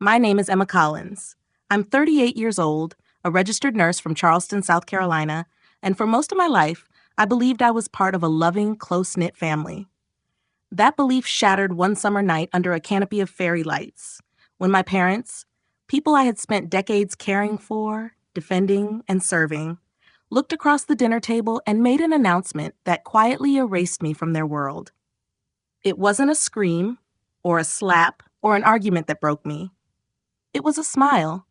My name is Emma Collins. I'm 38 years old, a registered nurse from Charleston, South Carolina, and for most of my life, I believed I was part of a loving, close-knit family. That belief shattered one summer night under a canopy of fairy lights, when my parents, people I had spent decades caring for, defending, and serving, looked across the dinner table and made an announcement that quietly erased me from their world. It wasn't a scream, or a slap, or an argument that broke me. It was a smile.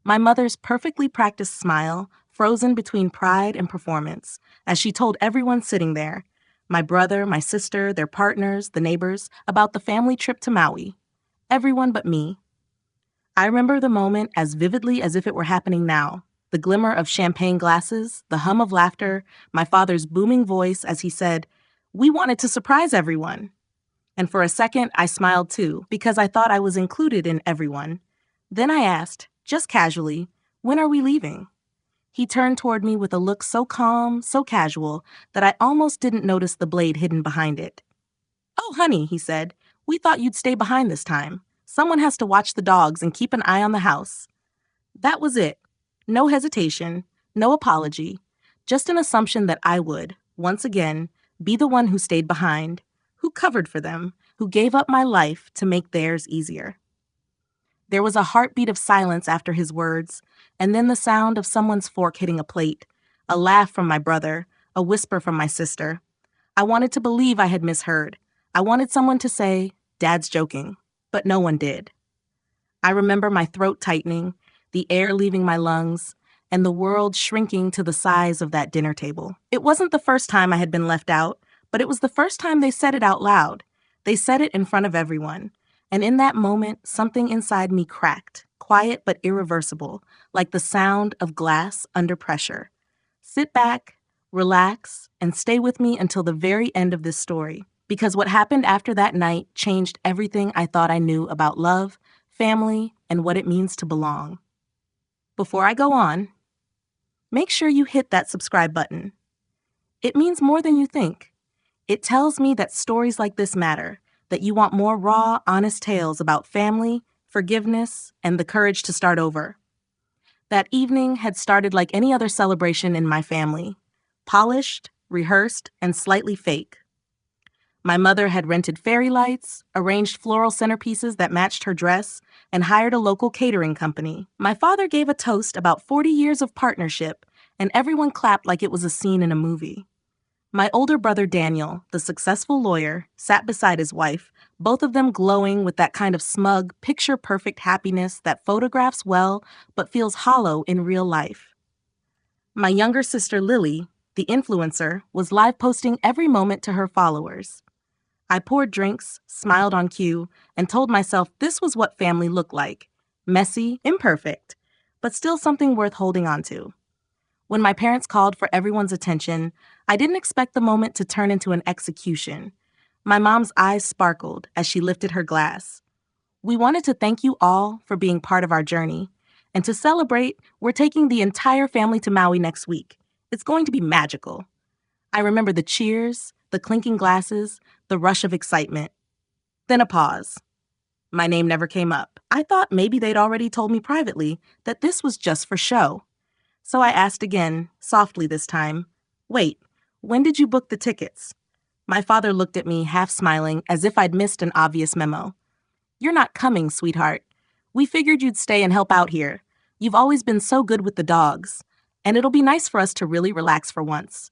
My mother's perfectly practiced smile, frozen between pride and performance, as she told everyone sitting there, my brother, my sister, their partners, the neighbors, about the family trip to Maui. Everyone but me. I remember the moment as vividly as if it were happening now. The glimmer of champagne glasses, the hum of laughter, my father's booming voice as he said, "We wanted to surprise everyone." And for a second, I smiled too, because I thought I was included in everyone. Then I asked, just casually, "When are we leaving?" He turned toward me with a look so calm, so casual, that I almost didn't notice the blade hidden behind it. "Oh, honey," he said, "we thought you'd stay behind this time. Someone has to watch the dogs and keep an eye on the house." That was it. No hesitation, no apology, just an assumption that I would, once again, be the one who stayed behind, who covered for them, who gave up my life to make theirs easier. There was a heartbeat of silence after his words, and then the sound of someone's fork hitting a plate, a laugh from my brother, a whisper from my sister. I wanted to believe I had misheard. I wanted someone to say, "Dad's joking," but no one did. I remember my throat tightening, the air leaving my lungs, and the world shrinking to the size of that dinner table. It wasn't the first time I had been left out, but it was the first time they said it out loud. They said it in front of everyone. And in that moment, something inside me cracked, quiet but irreversible, like the sound of glass under pressure. Sit back, relax, and stay with me until the very end of this story. Because what happened after that night changed everything I thought I knew about love, family, and what it means to belong. Before I go on, make sure you hit that subscribe button. It means more than you think. It tells me that stories like this matter, that you want more raw, honest tales about family, forgiveness, and the courage to start over. That evening had started like any other celebration in my family, polished, rehearsed, and slightly fake. My mother had rented fairy lights, arranged floral centerpieces that matched her dress, and hired a local catering company. My father gave a toast about 40 years of partnership, and everyone clapped like it was a scene in a movie. My older brother Daniel, the successful lawyer, sat beside his wife, both of them glowing with that kind of smug, picture-perfect happiness that photographs well but feels hollow in real life. My younger sister Lily, the influencer, was live posting every moment to her followers. I poured drinks, smiled on cue, and told myself this was what family looked like. Messy, imperfect, but still something worth holding on to. When my parents called for everyone's attention, I didn't expect the moment to turn into an execution. My mom's eyes sparkled as she lifted her glass. "We wanted to thank you all for being part of our journey. And to celebrate, we're taking the entire family to Maui next week. It's going to be magical." I remember the cheers, the clinking glasses, the rush of excitement. Then a pause. My name never came up. I thought maybe they'd already told me privately that this was just for show. So I asked again, softly this time, "Wait, when did you book the tickets?" My father looked at me, half smiling, as if I'd missed an obvious memo. "You're not coming, sweetheart. We figured you'd stay and help out here. You've always been so good with the dogs. And it'll be nice for us to really relax for once."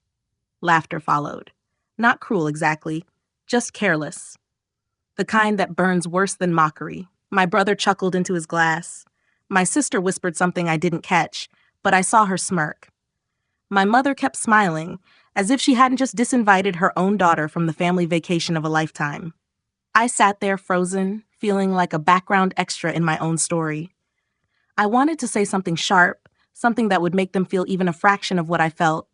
Laughter followed. Not cruel exactly, just careless. The kind that burns worse than mockery. My brother chuckled into his glass. My sister whispered something I didn't catch, but I saw her smirk. My mother kept smiling, as if she hadn't just disinvited her own daughter from the family vacation of a lifetime. I sat there frozen, feeling like a background extra in my own story. I wanted to say something sharp, something that would make them feel even a fraction of what I felt.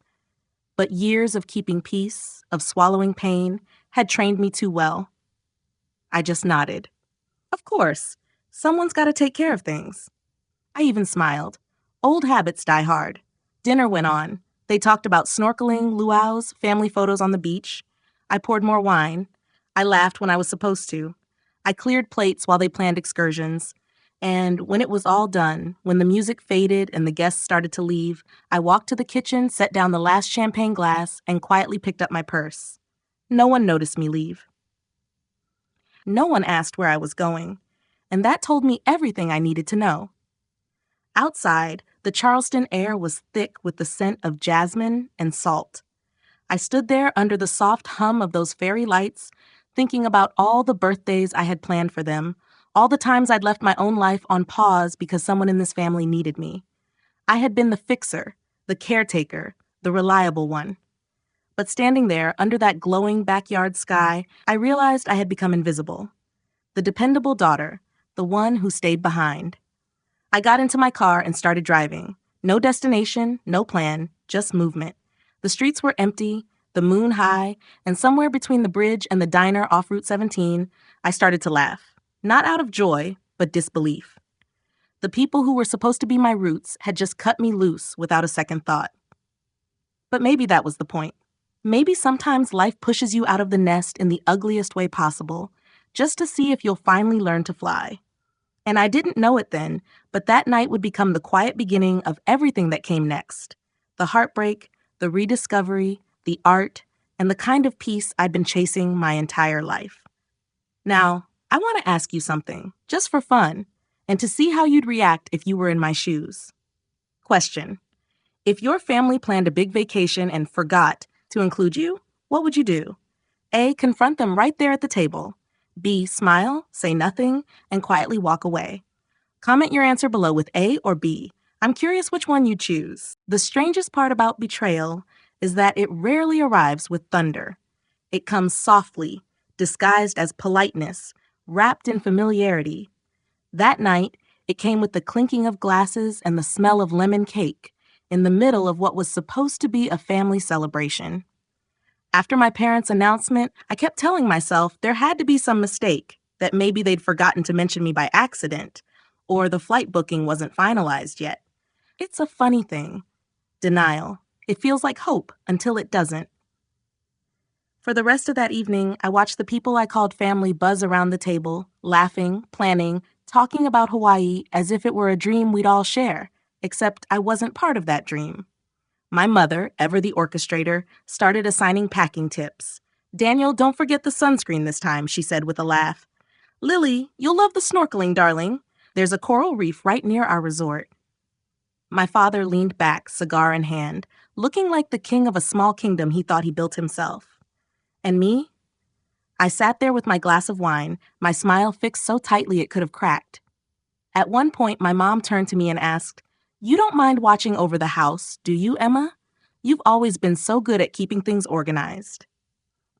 But years of keeping peace, of swallowing pain, had trained me too well. I just nodded. Of course, someone's got to take care of things. I even smiled. Old habits die hard. Dinner went on. They talked about snorkeling, luau's, family photos on the beach. I poured more wine. I laughed when I was supposed to. I cleared plates while they planned excursions. And when it was all done, when the music faded and the guests started to leave, I walked to the kitchen, set down the last champagne glass, and quietly picked up my purse. No one noticed me leave. No one asked where I was going, and that told me everything I needed to know. Outside, the Charleston air was thick with the scent of jasmine and salt. I stood there under the soft hum of those fairy lights, thinking about all the birthdays I had planned for them, all the times I'd left my own life on pause because someone in this family needed me. I had been the fixer, the caretaker, the reliable one. But standing there under that glowing backyard sky, I realized I had become invisible. The dependable daughter, the one who stayed behind. I got into my car and started driving. No destination, no plan, just movement. The streets were empty, the moon high, and somewhere between the bridge and the diner off Route 17, I started to laugh. Not out of joy, but disbelief. The people who were supposed to be my roots had just cut me loose without a second thought. But maybe that was the point. Maybe sometimes life pushes you out of the nest in the ugliest way possible, just to see if you'll finally learn to fly. And I didn't know it then, but that night would become the quiet beginning of everything that came next. The heartbreak, the rediscovery, the art, and the kind of peace I'd been chasing my entire life. Now, I want to ask you something, just for fun, and to see how you'd react if you were in my shoes. Question: if your family planned a big vacation and forgot to include you, what would you do? A, confront them right there at the table. B, smile, say nothing, and quietly walk away. Comment your answer below with A or B. I'm curious which one you choose. The strangest part about betrayal is that it rarely arrives with thunder. It comes softly, disguised as politeness, wrapped in familiarity. That night, it came with the clinking of glasses and the smell of lemon cake, in the middle of what was supposed to be a family celebration. After my parents' announcement, I kept telling myself there had to be some mistake, that maybe they'd forgotten to mention me by accident, or the flight booking wasn't finalized yet. It's a funny thing. Denial. It feels like hope until it doesn't. For the rest of that evening, I watched the people I called family buzz around the table, laughing, planning, talking about Hawaii as if it were a dream we'd all share, except I wasn't part of that dream. My mother, ever the orchestrator, started assigning packing tips. "Daniel, don't forget the sunscreen this time," she said with a laugh. "Lily, you'll love the snorkeling, darling. There's a coral reef right near our resort." My father leaned back, cigar in hand, looking like the king of a small kingdom he thought he built himself. And me? I sat there with my glass of wine, my smile fixed so tightly it could have cracked. At one point, my mom turned to me and asked, "You don't mind watching over the house, do you, Emma? You've always been so good at keeping things organized."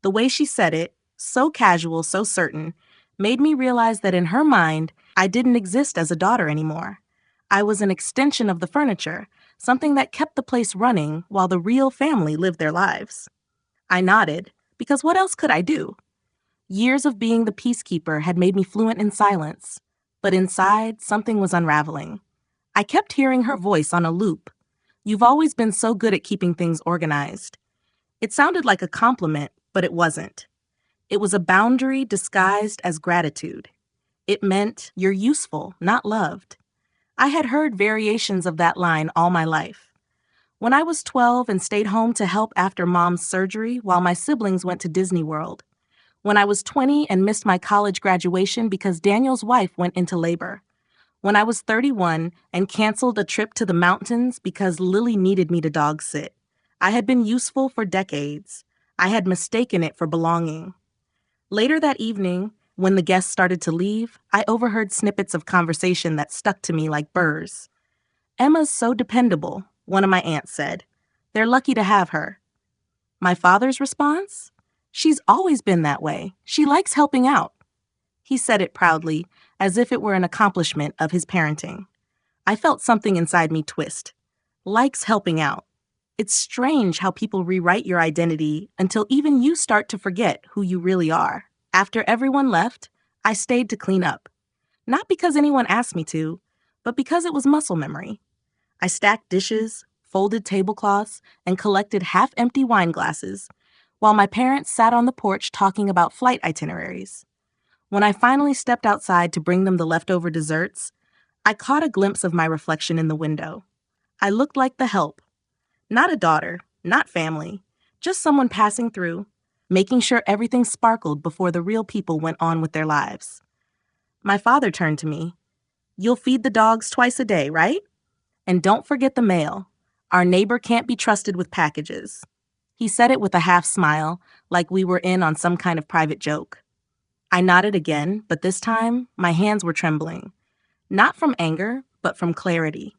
The way she said it, so casual, so certain, made me realize that in her mind, I didn't exist as a daughter anymore. I was an extension of the furniture, something that kept the place running while the real family lived their lives. I nodded, because what else could I do? Years of being the peacekeeper had made me fluent in silence, but inside, something was unraveling. I kept hearing her voice on a loop. "You've always been so good at keeping things organized." It sounded like a compliment, but it wasn't. It was a boundary disguised as gratitude. It meant you're useful, not loved. I had heard variations of that line all my life. When I was 12 and stayed home to help after Mom's surgery while my siblings went to Disney World. When I was 20 and missed my college graduation because Daniel's wife went into labor. When I was 31 and canceled a trip to the mountains because Lily needed me to dog sit. I had been useful for decades. I had mistaken it for belonging. Later that evening, when the guests started to leave, I overheard snippets of conversation that stuck to me like burrs. "Emma's so dependable," one of my aunts said. "They're lucky to have her." My father's response? "She's always been that way. She likes helping out." He said it proudly, as if it were an accomplishment of his parenting. I felt something inside me twist. Likes helping out. It's strange how people rewrite your identity until even you start to forget who you really are. After everyone left, I stayed to clean up. Not because anyone asked me to, but because it was muscle memory. I stacked dishes, folded tablecloths, and collected half-empty wine glasses, while my parents sat on the porch talking about flight itineraries. When I finally stepped outside to bring them the leftover desserts, I caught a glimpse of my reflection in the window. I looked like the help. Not a daughter, not family, just someone passing through, making sure everything sparkled before the real people went on with their lives. My father turned to me. "You'll feed the dogs twice a day, right? And don't forget the mail. Our neighbor can't be trusted with packages." He said it with a half smile, like we were in on some kind of private joke. I nodded again, but this time, my hands were trembling. Not from anger, but from clarity.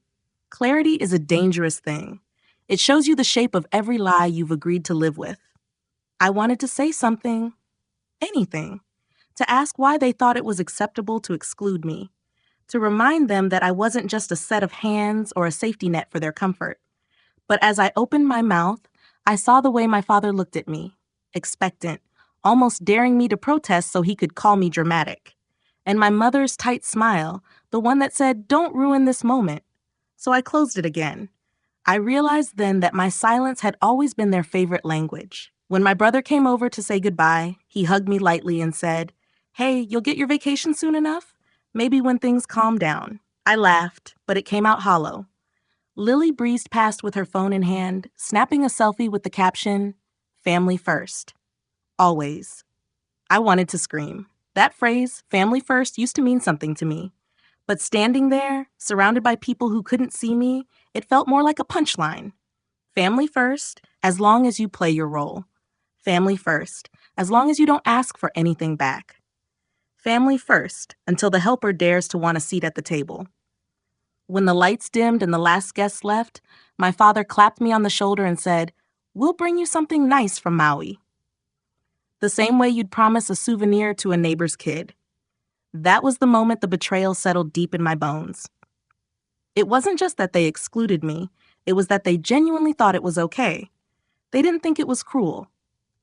Clarity is a dangerous thing. It shows you the shape of every lie you've agreed to live with. I wanted to say something, anything, to ask why they thought it was acceptable to exclude me, to remind them that I wasn't just a set of hands or a safety net for their comfort. But as I opened my mouth, I saw the way my father looked at me, expectant, almost daring me to protest so he could call me dramatic. And my mother's tight smile, the one that said, "Don't ruin this moment." So I closed it again. I realized then that my silence had always been their favorite language. When my brother came over to say goodbye, he hugged me lightly and said, "Hey, you'll get your vacation soon enough? Maybe when things calm down." I laughed, but it came out hollow. Lily breezed past with her phone in hand, snapping a selfie with the caption, "Family first. Always." I wanted to scream. That phrase, family first, used to mean something to me. But standing there, surrounded by people who couldn't see me, it felt more like a punchline. Family first, as long as you play your role. Family first, as long as you don't ask for anything back. Family first, until the helper dares to want a seat at the table. When the lights dimmed and the last guest left, my father clapped me on the shoulder and said, "We'll bring you something nice from Maui." The same way you'd promise a souvenir to a neighbor's kid. That was the moment the betrayal settled deep in my bones. It wasn't just that they excluded me, it was that they genuinely thought it was okay. They didn't think it was cruel.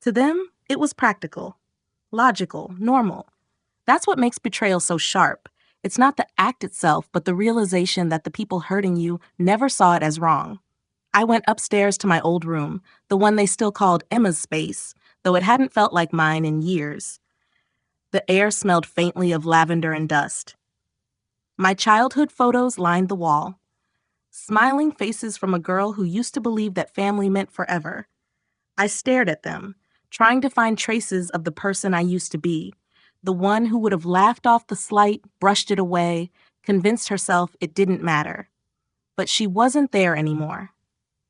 To them, it was practical, logical, normal. That's what makes betrayal so sharp. It's not the act itself, but the realization that the people hurting you never saw it as wrong. I went upstairs to my old room, the one they still called Emma's space, though it hadn't felt like mine in years. The air smelled faintly of lavender and dust. My childhood photos lined the wall. Smiling faces from a girl who used to believe that family meant forever. I stared at them, trying to find traces of the person I used to be, the one who would have laughed off the slight, brushed it away, convinced herself it didn't matter. But she wasn't there anymore.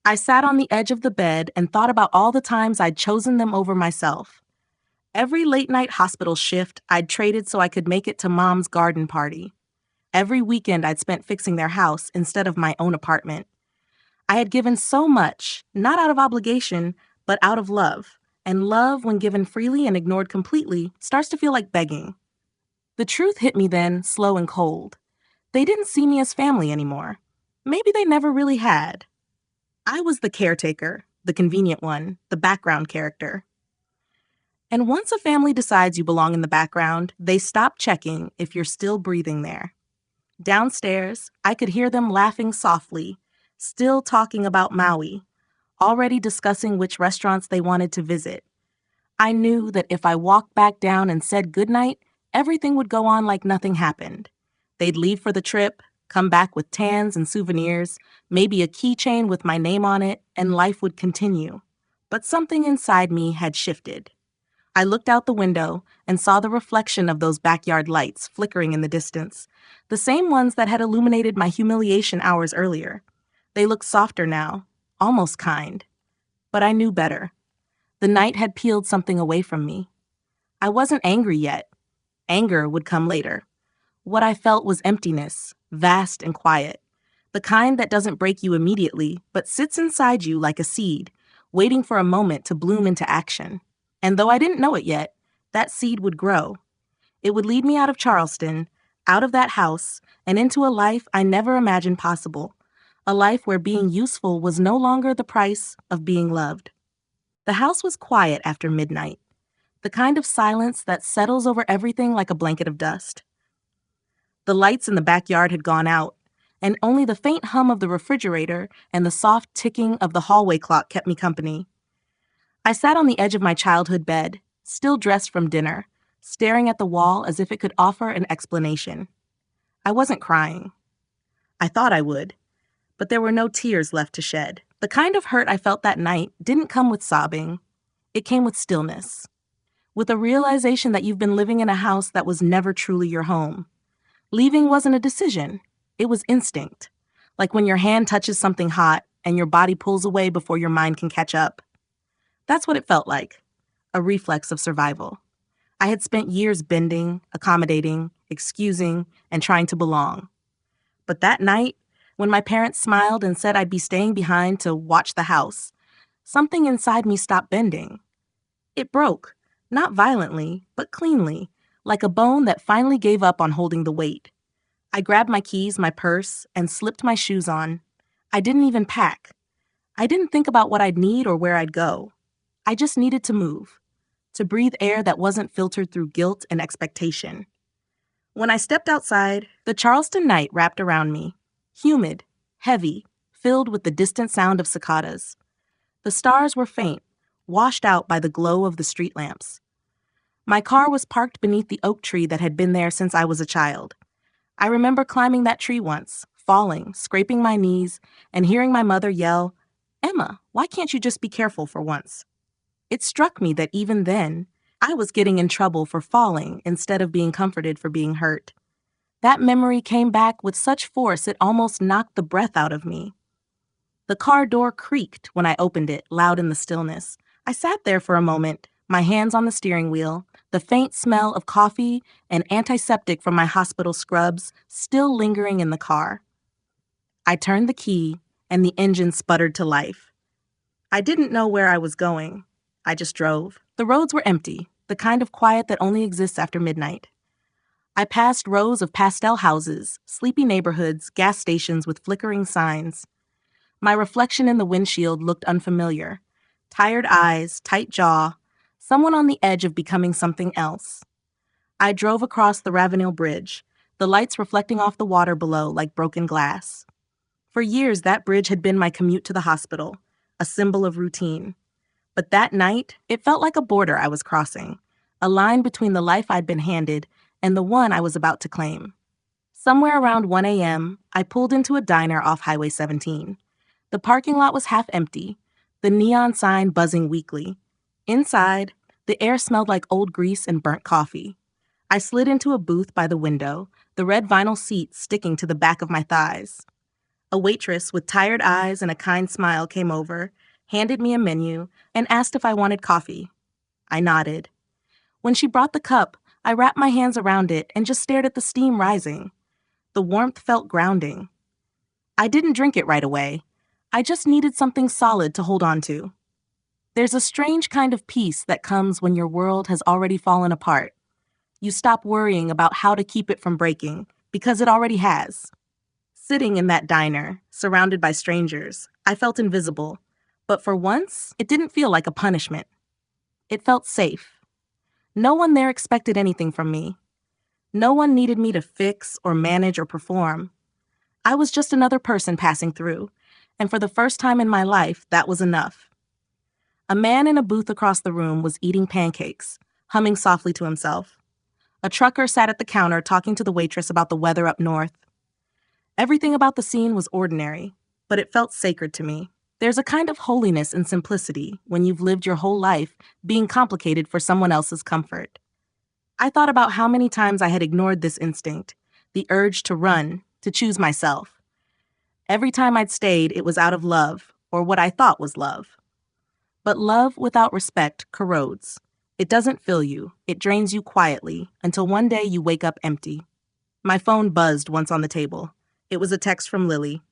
I sat on the edge of the bed and thought about all the times I'd chosen them over myself. Every late-night hospital shift I'd traded so I could make it to Mom's garden party. Every weekend I'd spent fixing their house instead of my own apartment. I had given so much, not out of obligation, but out of love. And love, when given freely and ignored completely, starts to feel like begging. The truth hit me then, slow and cold. They didn't see me as family anymore. Maybe they never really had. I was the caretaker, the convenient one, the background character. And once a family decides you belong in the background, they stop checking if you're still breathing there. Downstairs, I could hear them laughing softly, still talking about Maui, already discussing which restaurants they wanted to visit. I knew that if I walked back down and said goodnight, everything would go on like nothing happened. They'd leave for the trip, come back with tans and souvenirs, maybe a keychain with my name on it, and life would continue. But something inside me had shifted. I looked out the window and saw the reflection of those backyard lights flickering in the distance, the same ones that had illuminated my humiliation hours earlier. They looked softer now, almost kind. But I knew better. The night had peeled something away from me. I wasn't angry yet. Anger would come later. What I felt was emptiness, vast and quiet. The kind that doesn't break you immediately, but sits inside you like a seed, waiting for a moment to bloom into action. And though I didn't know it yet, that seed would grow. It would lead me out of Charleston, out of that house, and into a life I never imagined possible. A life where being useful was no longer the price of being loved. The house was quiet after midnight, the kind of silence that settles over everything like a blanket of dust. The lights in the backyard had gone out, and only the faint hum of the refrigerator and the soft ticking of the hallway clock kept me company. I sat on the edge of my childhood bed, still dressed from dinner, staring at the wall as if it could offer an explanation. I wasn't crying. I thought I would, but there were no tears left to shed. The kind of hurt I felt that night didn't come with sobbing. It came with stillness, with a realization that you've been living in a house that was never truly your home. Leaving wasn't a decision, it was instinct, like when your hand touches something hot and your body pulls away before your mind can catch up. That's what it felt like, a reflex of survival. I had spent years bending, accommodating, excusing, and trying to belong. But that night, when my parents smiled and said I'd be staying behind to watch the house, something inside me stopped bending. It broke, not violently, but cleanly, like a bone that finally gave up on holding the weight. I grabbed my keys, my purse, and slipped my shoes on. I didn't even pack. I didn't think about what I'd need or where I'd go. I just needed to move, to breathe air that wasn't filtered through guilt and expectation. When I stepped outside, the Charleston night wrapped around me, humid, heavy, filled with the distant sound of cicadas. The stars were faint, washed out by the glow of the street lamps. My car was parked beneath the oak tree that had been there since I was a child. I remember climbing that tree once, falling, scraping my knees, and hearing my mother yell, "Emma, why can't you just be careful for once?" It struck me that even then, I was getting in trouble for falling instead of being comforted for being hurt. That memory came back with such force it almost knocked the breath out of me. The car door creaked when I opened it, loud in the stillness. I sat there for a moment, my hands on the steering wheel, the faint smell of coffee and antiseptic from my hospital scrubs still lingering in the car. I turned the key, and the engine sputtered to life. I didn't know where I was going. I just drove. The roads were empty, the kind of quiet that only exists after midnight. I passed rows of pastel houses, sleepy neighborhoods, gas stations with flickering signs. My reflection in the windshield looked unfamiliar. Tired eyes, tight jaw, someone on the edge of becoming something else. I drove across the Ravenel Bridge, the lights reflecting off the water below like broken glass. For years, that bridge had been my commute to the hospital, a symbol of routine. But that night, it felt like a border I was crossing, a line between the life I'd been handed and the one I was about to claim. Somewhere around 1 a.m., I pulled into a diner off Highway 17. The parking lot was half empty, the neon sign buzzing weakly. Inside, the air smelled like old grease and burnt coffee. I slid into a booth by the window, the red vinyl seat sticking to the back of my thighs. A waitress with tired eyes and a kind smile came over, handed me a menu, and asked if I wanted coffee. I nodded. When she brought the cup, I wrapped my hands around it and just stared at the steam rising. The warmth felt grounding. I didn't drink it right away. I just needed something solid to hold on to. There's a strange kind of peace that comes when your world has already fallen apart. You stop worrying about how to keep it from breaking, because it already has. Sitting in that diner, surrounded by strangers, I felt invisible. But for once, it didn't feel like a punishment. It felt safe. No one there expected anything from me. No one needed me to fix or manage or perform. I was just another person passing through, and for the first time in my life, that was enough. A man in a booth across the room was eating pancakes, humming softly to himself. A trucker sat at the counter talking to the waitress about the weather up north. Everything about the scene was ordinary, but it felt sacred to me. There's a kind of holiness and simplicity when you've lived your whole life being complicated for someone else's comfort. I thought about how many times I had ignored this instinct, the urge to run, to choose myself. Every time I'd stayed, it was out of love, or what I thought was love. But love without respect corrodes. It doesn't fill you, it drains you quietly, until one day you wake up empty. My phone buzzed once on the table. It was a text from Lily.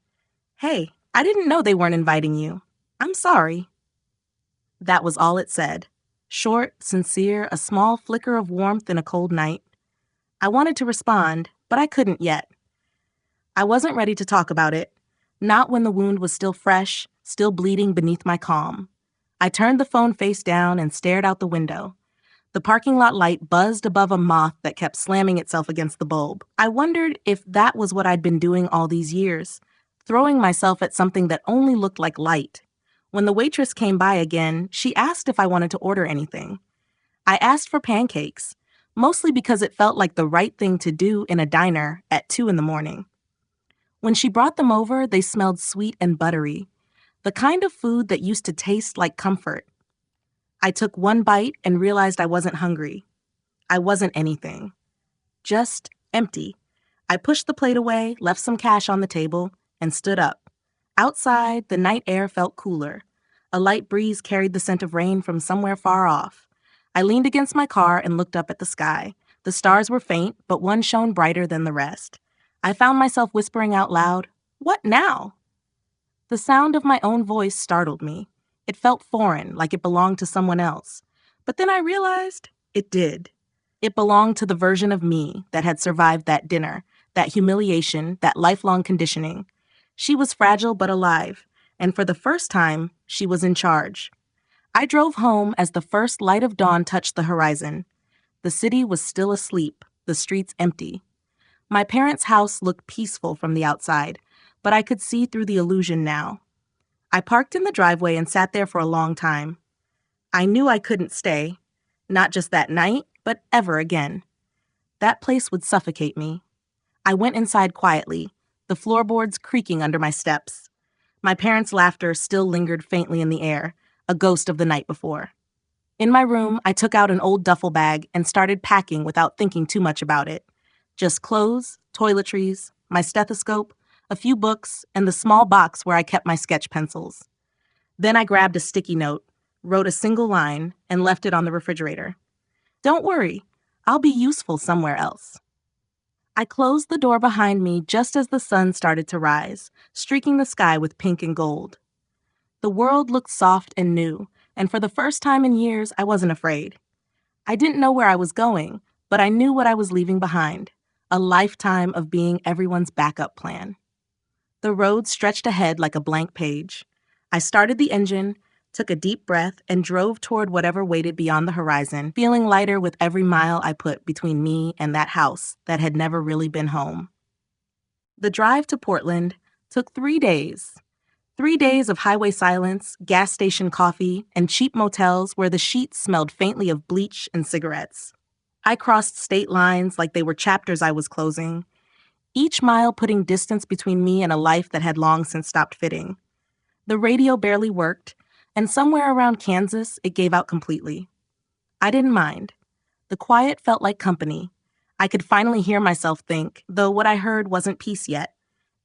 "Hey, I didn't know they weren't inviting you. I'm sorry." That was all it said. Short, sincere, a small flicker of warmth in a cold night. I wanted to respond, but I couldn't yet. I wasn't ready to talk about it, not when the wound was still fresh, still bleeding beneath my calm. I turned the phone face down and stared out the window. The parking lot light buzzed above a moth that kept slamming itself against the bulb. I wondered if that was what I'd been doing all these years, throwing myself at something that only looked like light. When the waitress came by again, she asked if I wanted to order anything. I asked for pancakes, mostly because it felt like the right thing to do in a diner at 2 a.m. When she brought them over, they smelled sweet and buttery, the kind of food that used to taste like comfort. I took one bite and realized I wasn't hungry. I wasn't anything. Just empty. I pushed the plate away, left some cash on the table, and stood up. Outside, the night air felt cooler. A light breeze carried the scent of rain from somewhere far off. I leaned against my car and looked up at the sky. The stars were faint, but one shone brighter than the rest. I found myself whispering out loud, "What now?" The sound of my own voice startled me. It felt foreign, like it belonged to someone else. But then I realized it did. It belonged to the version of me that had survived that dinner, that humiliation, that lifelong conditioning. She was fragile but alive, and for the first time, she was in charge. I drove home as the first light of dawn touched the horizon. The city was still asleep, the streets empty. My parents' house looked peaceful from the outside, but I could see through the illusion now. I parked in the driveway and sat there for a long time. I knew I couldn't stay, not just that night, but ever again. That place would suffocate me. I went inside quietly, the floorboards creaking under my steps. My parents' laughter still lingered faintly in the air, a ghost of the night before. In my room, I took out an old duffel bag and started packing without thinking too much about it. Just clothes, toiletries, my stethoscope, a few books, and the small box where I kept my sketch pencils. Then I grabbed a sticky note, wrote a single line, and left it on the refrigerator. "Don't worry, I'll be useful somewhere else." I closed the door behind me just as the sun started to rise, streaking the sky with pink and gold. The world looked soft and new, and for the first time in years, I wasn't afraid. I didn't know where I was going, but I knew what I was leaving behind, a lifetime of being everyone's backup plan. The road stretched ahead like a blank page. I started the engine, took a deep breath, and drove toward whatever waited beyond the horizon, feeling lighter with every mile I put between me and that house that had never really been home. The drive to Portland took 3 days. 3 days of highway silence, gas station coffee, and cheap motels where the sheets smelled faintly of bleach and cigarettes. I crossed state lines like they were chapters I was closing, each mile putting distance between me and a life that had long since stopped fitting. The radio barely worked, and somewhere around Kansas, it gave out completely. I didn't mind. The quiet felt like company. I could finally hear myself think, though what I heard wasn't peace yet.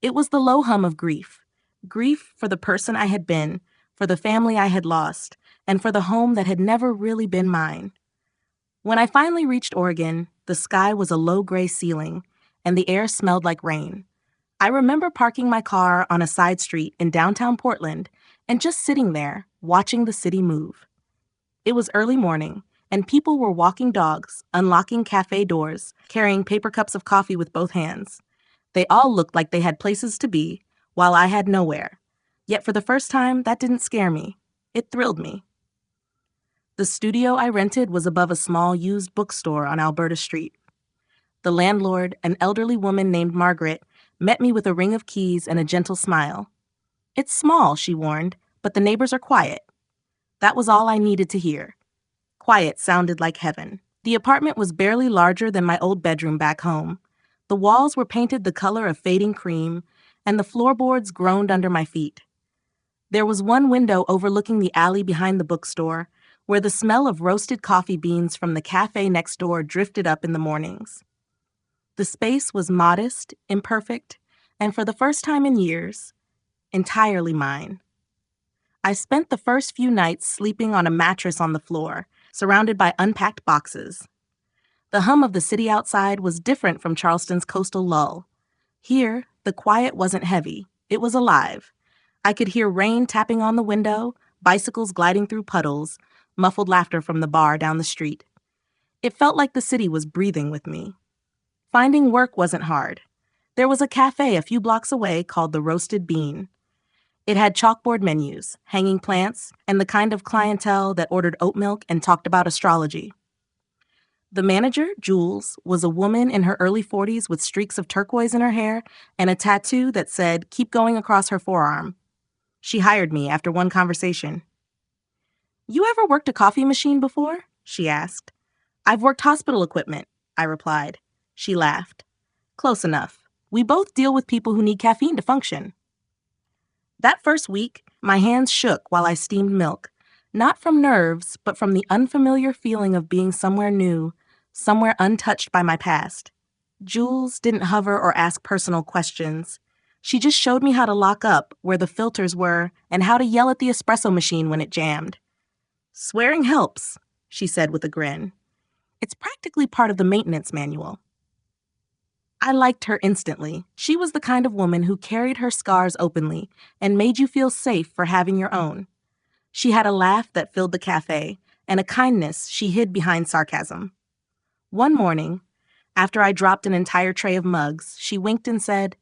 It was the low hum of grief. Grief for the person I had been, for the family I had lost, and for the home that had never really been mine. When I finally reached Oregon, the sky was a low gray ceiling, and the air smelled like rain. I remember parking my car on a side street in downtown Portland and just sitting there, watching the city move. It was early morning, and people were walking dogs, unlocking cafe doors, carrying paper cups of coffee with both hands. They all looked like they had places to be, while I had nowhere. Yet for the first time, that didn't scare me. It thrilled me. The studio I rented was above a small used bookstore on Alberta Street. The landlord, an elderly woman named Margaret, met me with a ring of keys and a gentle smile. "It's small," she warned, "but the neighbors are quiet." That was all I needed to hear. Quiet sounded like heaven. The apartment was barely larger than my old bedroom back home. The walls were painted the color of fading cream, and the floorboards groaned under my feet. There was one window overlooking the alley behind the bookstore, where the smell of roasted coffee beans from the cafe next door drifted up in the mornings. The space was modest, imperfect, and for the first time in years, entirely mine. I spent the first few nights sleeping on a mattress on the floor, surrounded by unpacked boxes. The hum of the city outside was different from Charleston's coastal lull. Here, the quiet wasn't heavy. It was alive. I could hear rain tapping on the window, bicycles gliding through puddles, muffled laughter from the bar down the street. It felt like the city was breathing with me. Finding work wasn't hard. There was a cafe a few blocks away called the Roasted Bean. It had chalkboard menus, hanging plants, and the kind of clientele that ordered oat milk and talked about astrology. The manager, Jules, was a woman in her early 40s with streaks of turquoise in her hair and a tattoo that said, "Keep going," across her forearm. She hired me after one conversation. "You ever worked a coffee machine before?" she asked. "I've worked hospital equipment," I replied. She laughed. "Close enough. We both deal with people who need caffeine to function. That first week, my hands shook while I steamed milk, not from nerves, but from the unfamiliar feeling of being somewhere new, somewhere untouched by my past. Jules didn't hover or ask personal questions. She just showed me how to lock up where the filters were and how to yell at the espresso machine when it jammed. Swearing helps, she said with a grin. It's practically part of the maintenance manual. I liked her instantly. She was the kind of woman who carried her scars openly and made you feel safe for having your own. She had a laugh that filled the cafe and a kindness she hid behind sarcasm. One morning, after I dropped an entire tray of mugs, she winked and said,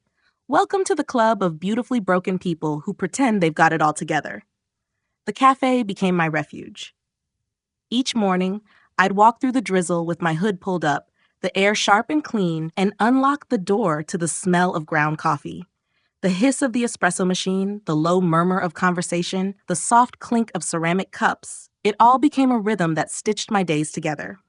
"Welcome to the club of beautifully broken people who pretend they've got it all together." The cafe became my refuge. Each morning, I'd walk through the drizzle with my hood pulled up, the air sharp and clean, and unlock the door to the smell of ground coffee. The hiss of the espresso machine, the low murmur of conversation, the soft clink of ceramic cups, it all became a rhythm that stitched my days together.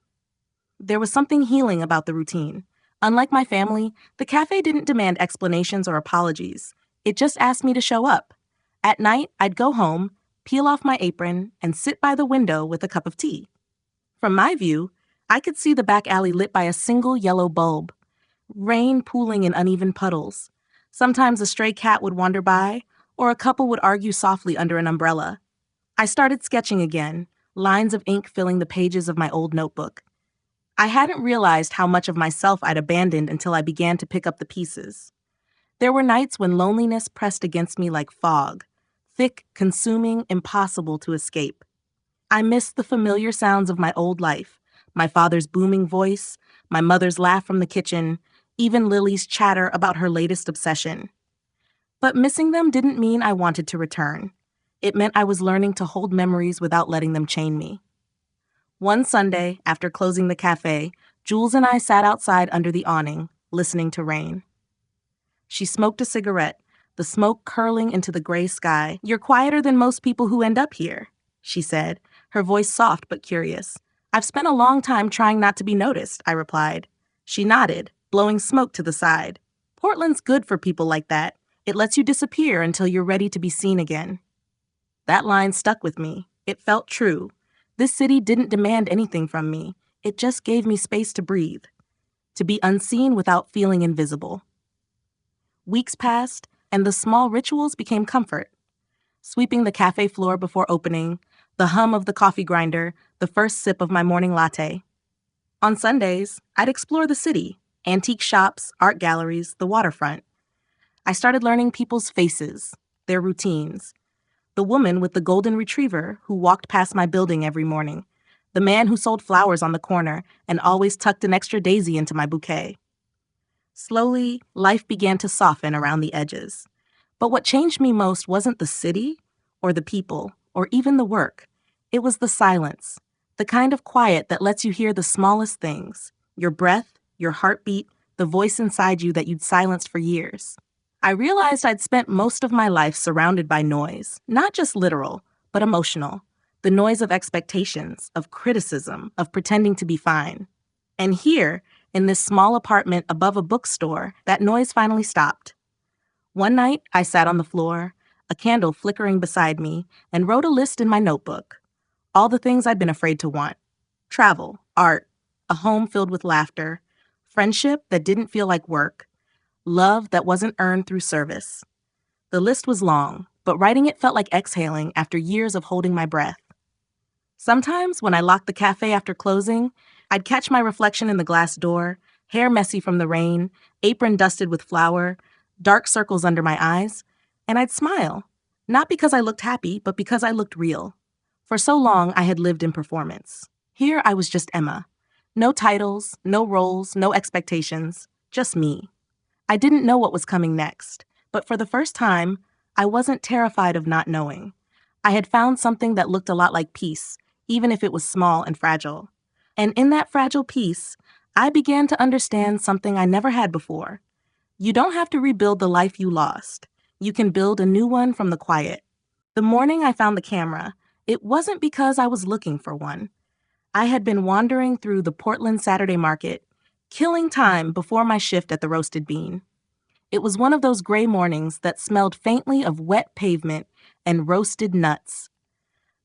There was something healing about the routine. Unlike my family, the cafe didn't demand explanations or apologies. It just asked me to show up. At night, I'd go home, peel off my apron, and sit by the window with a cup of tea. From my view, I could see the back alley lit by a single yellow bulb, rain pooling in uneven puddles. Sometimes a stray cat would wander by, or a couple would argue softly under an umbrella. I started sketching again, lines of ink filling the pages of my old notebook. I hadn't realized how much of myself I'd abandoned until I began to pick up the pieces. There were nights when loneliness pressed against me like fog, thick, consuming, impossible to escape. I missed the familiar sounds of my old life, my father's booming voice, my mother's laugh from the kitchen, even Lily's chatter about her latest obsession. But missing them didn't mean I wanted to return. It meant I was learning to hold memories without letting them chain me. One Sunday, after closing the cafe, Jules and I sat outside under the awning, listening to rain. She smoked a cigarette, the smoke curling into the gray sky. "You're quieter than most people who end up here," she said, her voice soft but curious. "I've spent a long time trying not to be noticed," I replied. She nodded, blowing smoke to the side. "Portland's good for people like that. It lets you disappear until you're ready to be seen again." That line stuck with me. It felt true. This city didn't demand anything from me. It just gave me space to breathe, to be unseen without feeling invisible. Weeks passed, and the small rituals became comfort. Sweeping the cafe floor before opening, the hum of the coffee grinder, the first sip of my morning latte. On Sundays, I'd explore the city, antique shops, art galleries, the waterfront. I started learning people's faces, their routines. The woman with the golden retriever who walked past my building every morning. The man who sold flowers on the corner and always tucked an extra daisy into my bouquet. Slowly, life began to soften around the edges. But what changed me most wasn't the city, or the people, or even the work. It was the silence, the kind of quiet that lets you hear the smallest things, your breath, your heartbeat, the voice inside you that you'd silenced for years. I realized I'd spent most of my life surrounded by noise, not just literal, but emotional. The noise of expectations, of criticism, of pretending to be fine. And here, in this small apartment above a bookstore, that noise finally stopped. One night, I sat on the floor, a candle flickering beside me, and wrote a list in my notebook. All the things I'd been afraid to want. Travel, art, a home filled with laughter, friendship that didn't feel like work, love that wasn't earned through service. The list was long, but writing it felt like exhaling after years of holding my breath. Sometimes, when I locked the cafe after closing, I'd catch my reflection in the glass door, hair messy from the rain, apron dusted with flour, dark circles under my eyes, and I'd smile, not because I looked happy, but because I looked real. For so long, I had lived in performance. Here, I was just Emma. No titles, no roles, no expectations, just me. I didn't know what was coming next, but for the first time, I wasn't terrified of not knowing. I had found something that looked a lot like peace, even if it was small and fragile. And in that fragile peace, I began to understand something I never had before. You don't have to rebuild the life you lost. You can build a new one from the quiet. The morning I found the camera, it wasn't because I was looking for one. I had been wandering through the Portland Saturday market, killing time before my shift at the Roasted Bean. It was one of those gray mornings that smelled faintly of wet pavement and roasted nuts.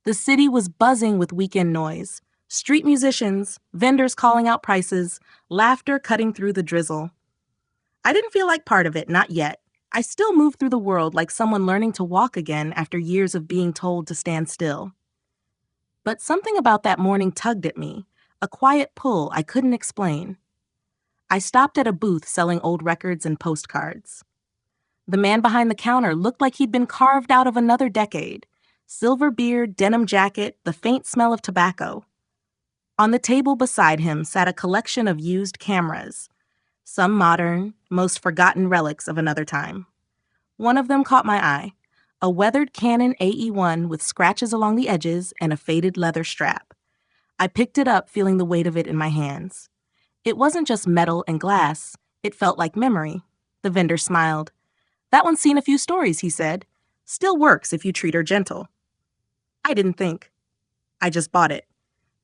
The city was buzzing with weekend noise. Street musicians, vendors calling out prices, laughter cutting through the drizzle. I didn't feel like part of it, not yet. I still moved through the world like someone learning to walk again after years of being told to stand still. But something about that morning tugged at me, a quiet pull I couldn't explain. I stopped at a booth selling old records and postcards. The man behind the counter looked like he'd been carved out of another decade. Silver beard, denim jacket, the faint smell of tobacco. On the table beside him sat a collection of used cameras, some modern, most forgotten relics of another time. One of them caught my eye, a weathered Canon AE1 with scratches along the edges and a faded leather strap. I picked it up, feeling the weight of it in my hands. It wasn't just metal and glass, it felt like memory. The vendor smiled. "That one's seen a few stories," he said. "Still works if you treat her gentle." I didn't think. I just bought it.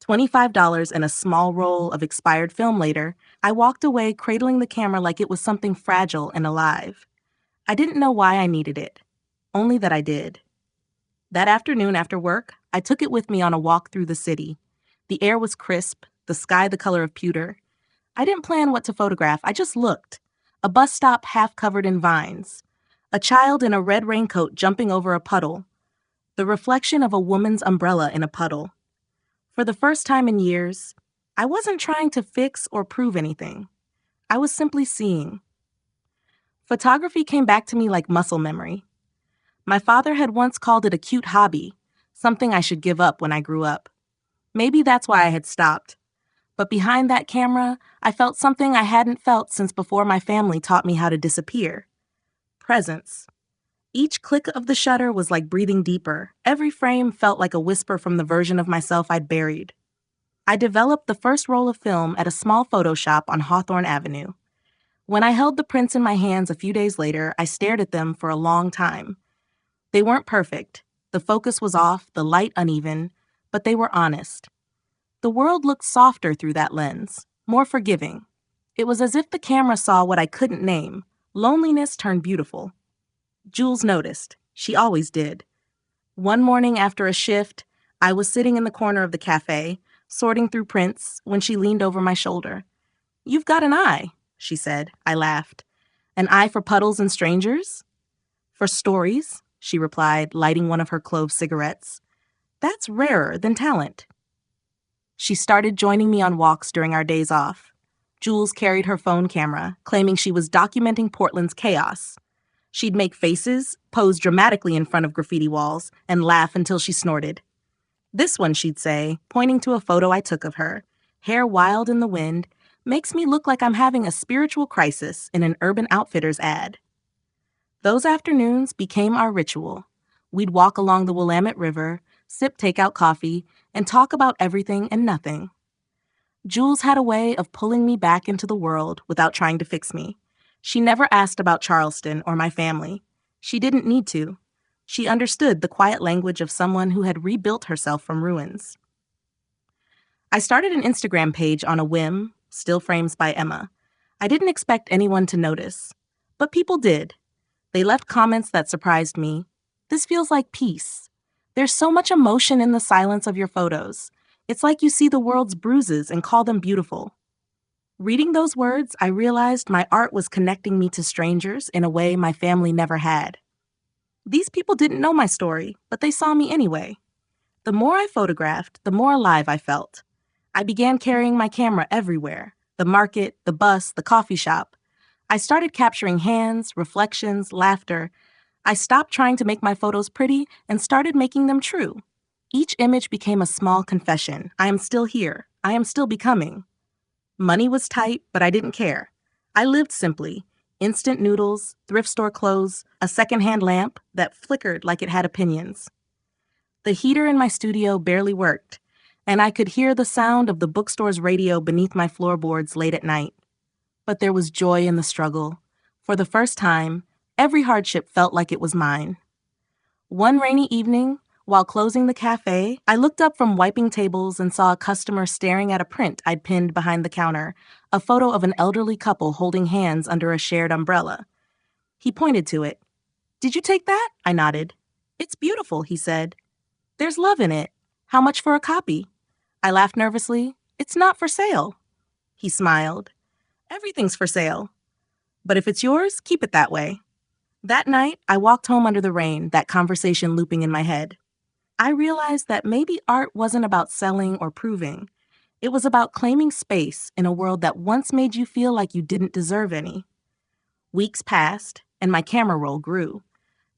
$25 and a small roll of expired film later, I walked away cradling the camera like it was something fragile and alive. I didn't know why I needed it, only that I did. That afternoon after work, I took it with me on a walk through the city. The air was crisp, the sky the color of pewter. I didn't plan what to photograph, I just looked. A bus stop half covered in vines. A child in a red raincoat jumping over a puddle. The reflection of a woman's umbrella in a puddle. For the first time in years, I wasn't trying to fix or prove anything. I was simply seeing. Photography came back to me like muscle memory. My father had once called it a cute hobby, something I should give up when I grew up. Maybe that's why I had stopped. But behind that camera, I felt something I hadn't felt since before my family taught me how to disappear. Presence. Each click of the shutter was like breathing deeper. Every frame felt like a whisper from the version of myself I'd buried. I developed the first roll of film at a small photo shop on Hawthorne Avenue. When I held the prints in my hands a few days later, I stared at them for a long time. They weren't perfect. The focus was off, the light uneven, but they were honest. The world looked softer through that lens, more forgiving. It was as if the camera saw what I couldn't name. Loneliness turned beautiful. Jules noticed. She always did. One morning after a shift, I was sitting in the corner of the cafe, sorting through prints, when she leaned over my shoulder. "You've got an eye," she said. I laughed. "An eye for puddles and strangers?" "For stories," she replied, lighting one of her clove cigarettes. "That's rarer than talent." She started joining me on walks during our days off. Jules carried her phone camera, claiming she was documenting Portland's chaos. She'd make faces, pose dramatically in front of graffiti walls, and laugh until she snorted. "This one," she'd say, pointing to a photo I took of her, hair wild in the wind, "makes me look like I'm having a spiritual crisis in an Urban Outfitters ad." Those afternoons became our ritual. We'd walk along the Willamette River, sip takeout coffee, and talk about everything and nothing. Jules had a way of pulling me back into the world without trying to fix me. She never asked about Charleston or my family. She didn't need to. She understood the quiet language of someone who had rebuilt herself from ruins. I started an Instagram page on a whim, Still Frames by Emma. I didn't expect anyone to notice, but people did. They left comments that surprised me. "This feels like peace. There's so much emotion in the silence of your photos. It's like you see the world's bruises and call them beautiful." Reading those words, I realized my art was connecting me to strangers in a way my family never had. These people didn't know my story, but they saw me anyway. The more I photographed, the more alive I felt. I began carrying my camera everywhere: the market, the bus, the coffee shop. I started capturing hands, reflections, laughter. I stopped trying to make my photos pretty and started making them true. Each image became a small confession. I am still here. I am still becoming. Money was tight, but I didn't care. I lived simply. Instant noodles, thrift store clothes, a secondhand lamp that flickered like it had opinions. The heater in my studio barely worked, and I could hear the sound of the bookstore's radio beneath my floorboards late at night. But there was joy in the struggle. For the first time, every hardship felt like it was mine. One rainy evening, while closing the cafe, I looked up from wiping tables and saw a customer staring at a print I'd pinned behind the counter, a photo of an elderly couple holding hands under a shared umbrella. He pointed to it. "Did you take that?" I nodded. "It's beautiful," he said. "There's love in it. How much for a copy?" I laughed nervously. "It's not for sale." He smiled. "Everything's for sale. But if it's yours, keep it that way." That night, I walked home under the rain, that conversation looping in my head. I realized that maybe art wasn't about selling or proving. It was about claiming space in a world that once made you feel like you didn't deserve any. Weeks passed, and my camera roll grew.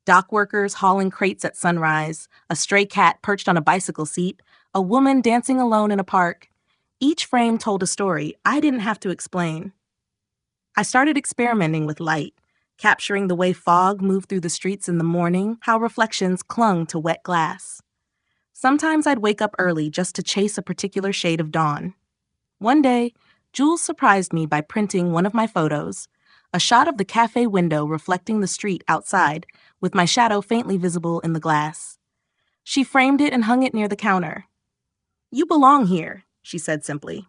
Dock workers hauling crates at sunrise, a stray cat perched on a bicycle seat, a woman dancing alone in a park. Each frame told a story I didn't have to explain. I started experimenting with light, capturing the way fog moved through the streets in the morning, how reflections clung to wet glass. Sometimes I'd wake up early just to chase a particular shade of dawn. One day, Jules surprised me by printing one of my photos, a shot of the cafe window reflecting the street outside, with my shadow faintly visible in the glass. She framed it and hung it near the counter. "You belong here," she said simply.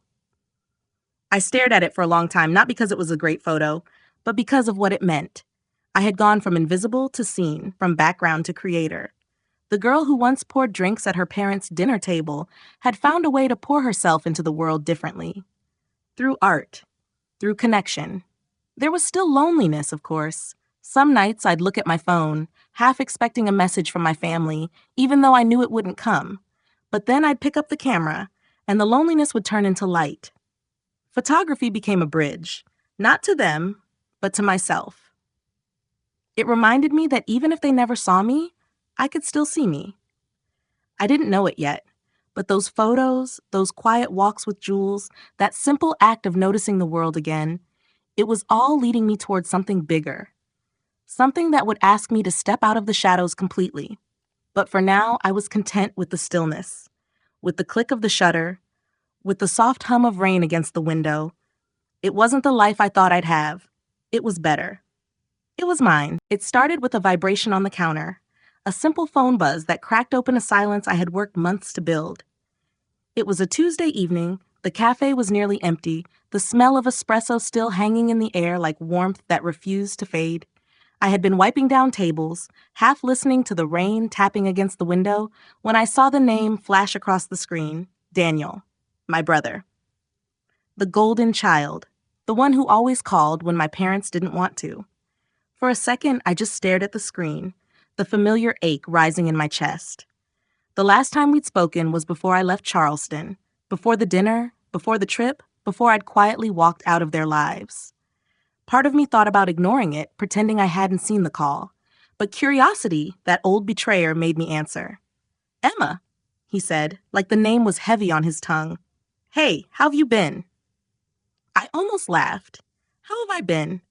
I stared at it for a long time, not because it was a great photo, but because of what it meant. I had gone from invisible to seen, from background to creator. The girl who once poured drinks at her parents' dinner table had found a way to pour herself into the world differently. Through art. Through connection. There was still loneliness, of course. Some nights I'd look at my phone, half expecting a message from my family, even though I knew it wouldn't come. But then I'd pick up the camera, and the loneliness would turn into light. Photography became a bridge, not to them, but to myself. It reminded me that even if they never saw me, I could still see me. I didn't know it yet, but those photos, those quiet walks with Jules, that simple act of noticing the world again, it was all leading me towards something bigger. Something that would ask me to step out of the shadows completely. But for now, I was content with the stillness, with the click of the shutter, with the soft hum of rain against the window. It wasn't the life I thought I'd have. It was better. It was mine. It started with a vibration on the counter, a simple phone buzz that cracked open a silence I had worked months to build. It was a Tuesday evening. The cafe was nearly empty, the smell of espresso still hanging in the air like warmth that refused to fade. I had been wiping down tables, half listening to the rain tapping against the window, when I saw the name flash across the screen, Daniel, my brother. The golden child, the one who always called when my parents didn't want to. For a second, I just stared at the screen, the familiar ache rising in my chest. The last time we'd spoken was before I left Charleston, before the dinner, before the trip, before I'd quietly walked out of their lives. Part of me thought about ignoring it, pretending I hadn't seen the call. But curiosity, that old betrayer, made me answer. "Emma," he said, like the name was heavy on his tongue. "Hey, how've you been?" I almost laughed. How have I been?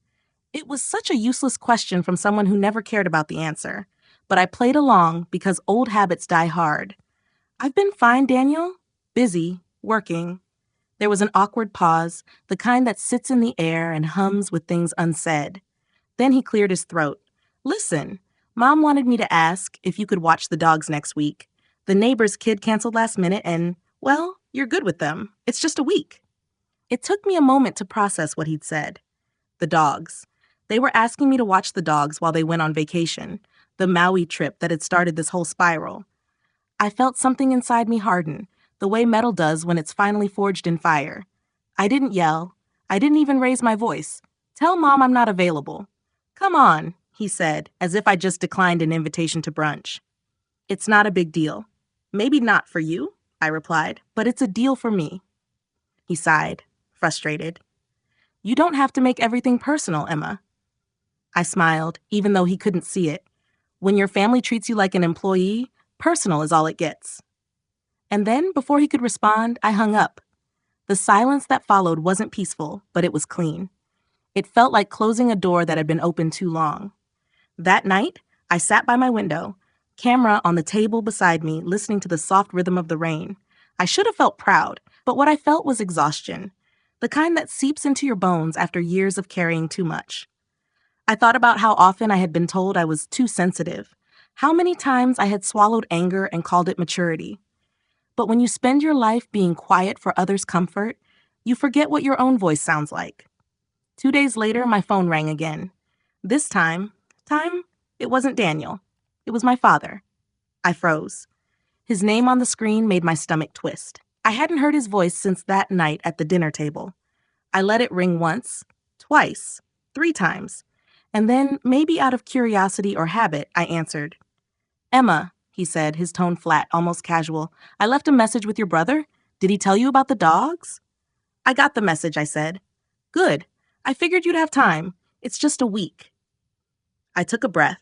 It was such a useless question from someone who never cared about the answer. But I played along because old habits die hard. "I've been fine, Daniel. Busy, working." There was an awkward pause, the kind that sits in the air and hums with things unsaid. Then he cleared his throat. "Listen, Mom wanted me to ask if you could watch the dogs next week. The neighbor's kid canceled last minute and, well, you're good with them. It's just a week." It took me a moment to process what he'd said. The dogs. They were asking me to watch the dogs while they went on vacation, the Maui trip that had started this whole spiral. I felt something inside me harden, the way metal does when it's finally forged in fire. I didn't yell. I didn't even raise my voice. "Tell Mom I'm not available." "Come on," he said, as if I just declined an invitation to brunch. "It's not a big deal." "Maybe not for you," I replied, "but it's a deal for me." He sighed, frustrated. "You don't have to make everything personal, Emma." I smiled, even though he couldn't see it. When your family treats you like an employee, personal is all it gets. And then, before he could respond, I hung up. The silence that followed wasn't peaceful, but it was clean. It felt like closing a door that had been open too long. That night, I sat by my window, camera on the table beside me, listening to the soft rhythm of the rain. I should have felt proud, but what I felt was exhaustion, the kind that seeps into your bones after years of carrying too much. I thought about how often I had been told I was too sensitive, how many times I had swallowed anger and called it maturity. But when you spend your life being quiet for others' comfort, you forget what your own voice sounds like. 2 days later, my phone rang again. This time, time, it wasn't Daniel. It was my father. I froze. His name on the screen made my stomach twist. I hadn't heard his voice since that night at the dinner table. I let it ring once, twice, 3 times, and then, maybe out of curiosity or habit, I answered. "Emma," he said, his tone flat, almost casual, "I left a message with your brother. Did he tell you about the dogs?" "I got the message," I said. "Good. I figured you'd have time. It's just a week." I took a breath.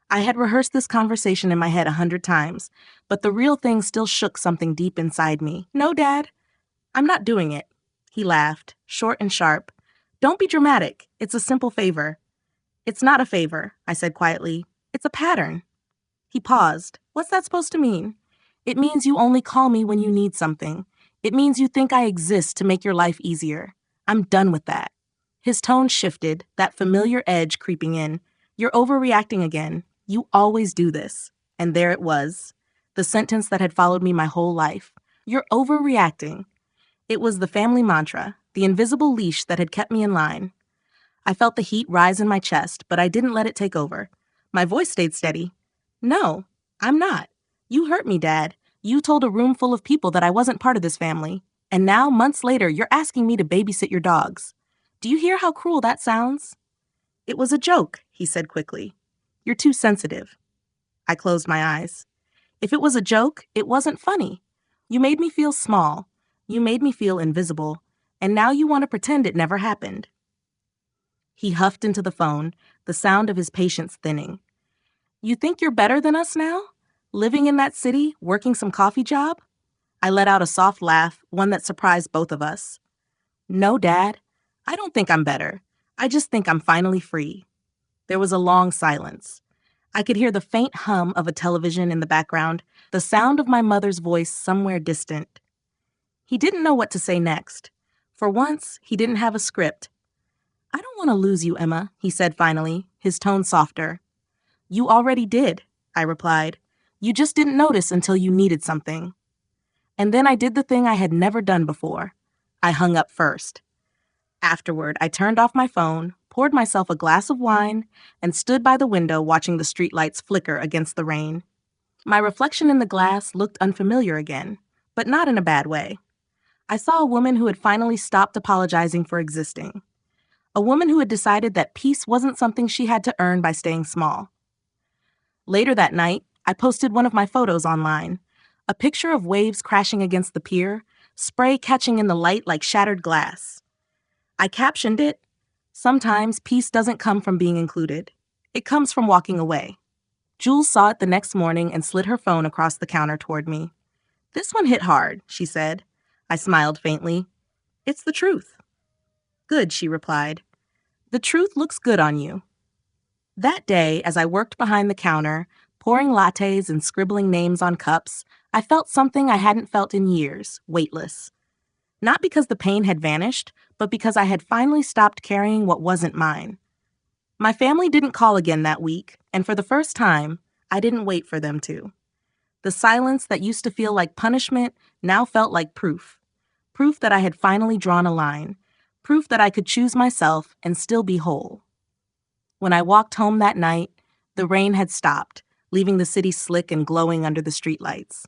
I had rehearsed this conversation in my head 100 times, but the real thing still shook something deep inside me. "No, Dad, I'm not doing it." He laughed, short and sharp. "Don't be dramatic. It's a simple favor." "It's not a favor," I said quietly. "It's a pattern." He paused. "What's that supposed to mean?" "It means you only call me when you need something. It means you think I exist to make your life easier. I'm done with that." His tone shifted, that familiar edge creeping in. "You're overreacting again. You always do this." And there it was, the sentence that had followed me my whole life. "You're overreacting." It was the family mantra, the invisible leash that had kept me in line. I felt the heat rise in my chest, but I didn't let it take over. My voice stayed steady. "No, I'm not. You hurt me, Dad. You told a room full of people that I wasn't part of this family. And now, months later, you're asking me to babysit your dogs. Do you hear how cruel that sounds?" "It was a joke," he said quickly. "You're too sensitive." I closed my eyes. If it was a joke, it wasn't funny. You made me feel small. You made me feel invisible. And now you want to pretend it never happened. He huffed into the phone, the sound of his patience thinning. "You think you're better than us now? Living in that city, working some coffee job?" I let out a soft laugh, one that surprised both of us. "No, Dad. I don't think I'm better. I just think I'm finally free." There was a long silence. I could hear the faint hum of a television in the background, the sound of my mother's voice somewhere distant. He didn't know what to say next. For once, he didn't have a script. "I don't want to lose you, Emma," he said finally, his tone softer. "You already did," I replied. "You just didn't notice until you needed something." And then I did the thing I had never done before. I hung up first. Afterward, I turned off my phone, poured myself a glass of wine, and stood by the window watching the streetlights flicker against the rain. My reflection in the glass looked unfamiliar again, but not in a bad way. I saw a woman who had finally stopped apologizing for existing. A woman who had decided that peace wasn't something she had to earn by staying small. Later that night, I posted one of my photos online, a picture of waves crashing against the pier, spray catching in the light like shattered glass. I captioned it, "Sometimes peace doesn't come from being included. It comes from walking away." Jules saw it the next morning and slid her phone across the counter toward me. "This one hit hard," she said. I smiled faintly. "It's the truth." "Good," she replied. "The truth looks good on you." That day, as I worked behind the counter, pouring lattes and scribbling names on cups, I felt something I hadn't felt in years, weightless. Not because the pain had vanished, but because I had finally stopped carrying what wasn't mine. My family didn't call again that week, and for the first time, I didn't wait for them to. The silence that used to feel like punishment now felt like proof. Proof that I had finally drawn a line. Proof that I could choose myself and still be whole. When I walked home that night, the rain had stopped, leaving the city slick and glowing under the streetlights.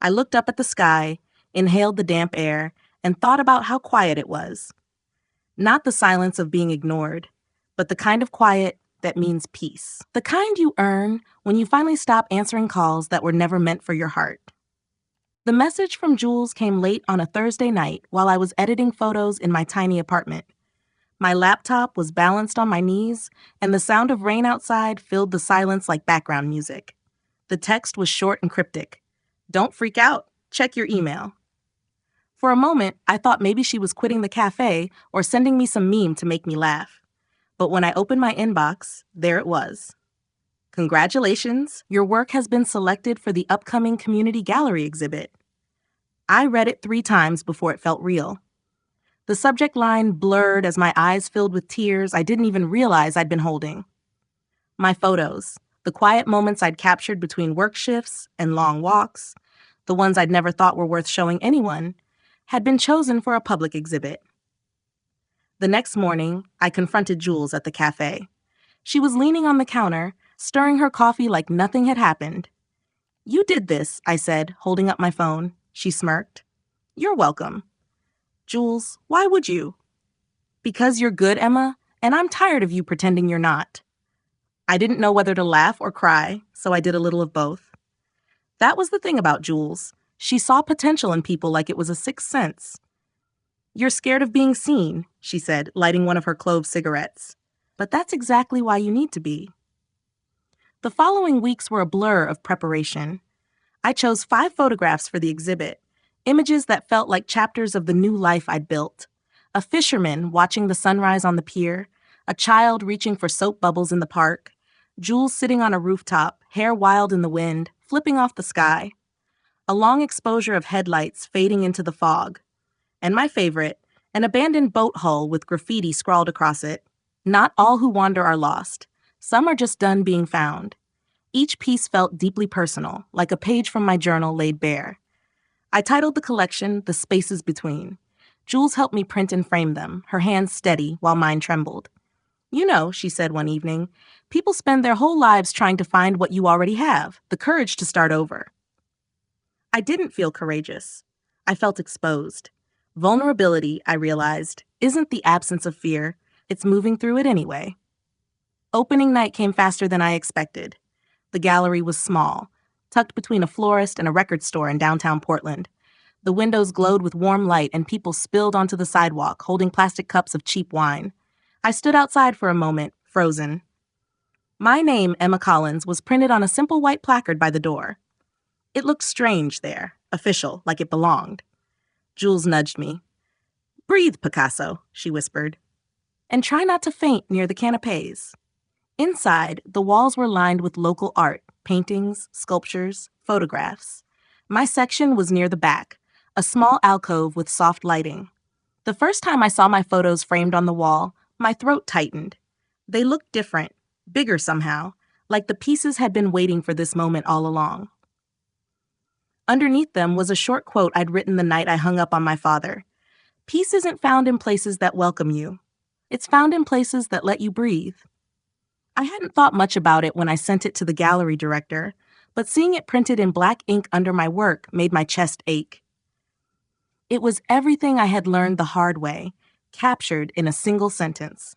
I looked up at the sky, inhaled the damp air, and thought about how quiet it was. Not the silence of being ignored, but the kind of quiet that means peace. The kind you earn when you finally stop answering calls that were never meant for your heart. The message from Jules came late on a Thursday night while I was editing photos in my tiny apartment. My laptop was balanced on my knees, and the sound of rain outside filled the silence like background music. The text was short and cryptic. "Don't freak out. Check your email." For a moment, I thought maybe she was quitting the cafe or sending me some meme to make me laugh. But when I opened my inbox, there it was. "Congratulations, your work has been selected for the upcoming community gallery exhibit." I read it 3 times before it felt real. The subject line blurred as my eyes filled with tears I didn't even realize I'd been holding. My photos, the quiet moments I'd captured between work shifts and long walks, the ones I'd never thought were worth showing anyone, had been chosen for a public exhibit. The next morning, I confronted Jules at the cafe. She was leaning on the counter, stirring her coffee like nothing had happened. "You did this," I said, holding up my phone. She smirked. "You're welcome." "Jules, why would you?" "Because you're good, Emma, and I'm tired of you pretending you're not." I didn't know whether to laugh or cry, so I did a little of both. That was the thing about Jules. She saw potential in people like it was a sixth sense. "You're scared of being seen," she said, lighting one of her clove cigarettes. "But that's exactly why you need to be." The following weeks were a blur of preparation. I chose 5 photographs for the exhibit, images that felt like chapters of the new life I'd built. A fisherman watching the sunrise on the pier, a child reaching for soap bubbles in the park, Jules sitting on a rooftop, hair wild in the wind, flipping off the sky, a long exposure of headlights fading into the fog, and my favorite, an abandoned boat hull with graffiti scrawled across it. "Not all who wander are lost. Some are just done being found." Each piece felt deeply personal, like a page from my journal laid bare. I titled the collection "The Spaces Between." Jules helped me print and frame them, her hands steady while mine trembled. "You know," she said one evening, "people spend their whole lives trying to find what you already have, the courage to start over." I didn't feel courageous. I felt exposed. Vulnerability, I realized, isn't the absence of fear, it's moving through it anyway. Opening night came faster than I expected. The gallery was small, tucked between a florist and a record store in downtown Portland. The windows glowed with warm light and people spilled onto the sidewalk, holding plastic cups of cheap wine. I stood outside for a moment, frozen. My name, Emma Collins, was printed on a simple white placard by the door. It looked strange there, official, like it belonged. Jules nudged me. "Breathe, Picasso," she whispered. "And try not to faint near the canapes." Inside, the walls were lined with local art, paintings, sculptures, photographs. My section was near the back, a small alcove with soft lighting. The first time I saw my photos framed on the wall, my throat tightened. They looked different, bigger somehow, like the pieces had been waiting for this moment all along. Underneath them was a short quote I'd written the night I hung up on my father. "Peace isn't found in places that welcome you. It's found in places that let you breathe." I hadn't thought much about it when I sent it to the gallery director, but seeing it printed in black ink under my work made my chest ache. It was everything I had learned the hard way, captured in a single sentence.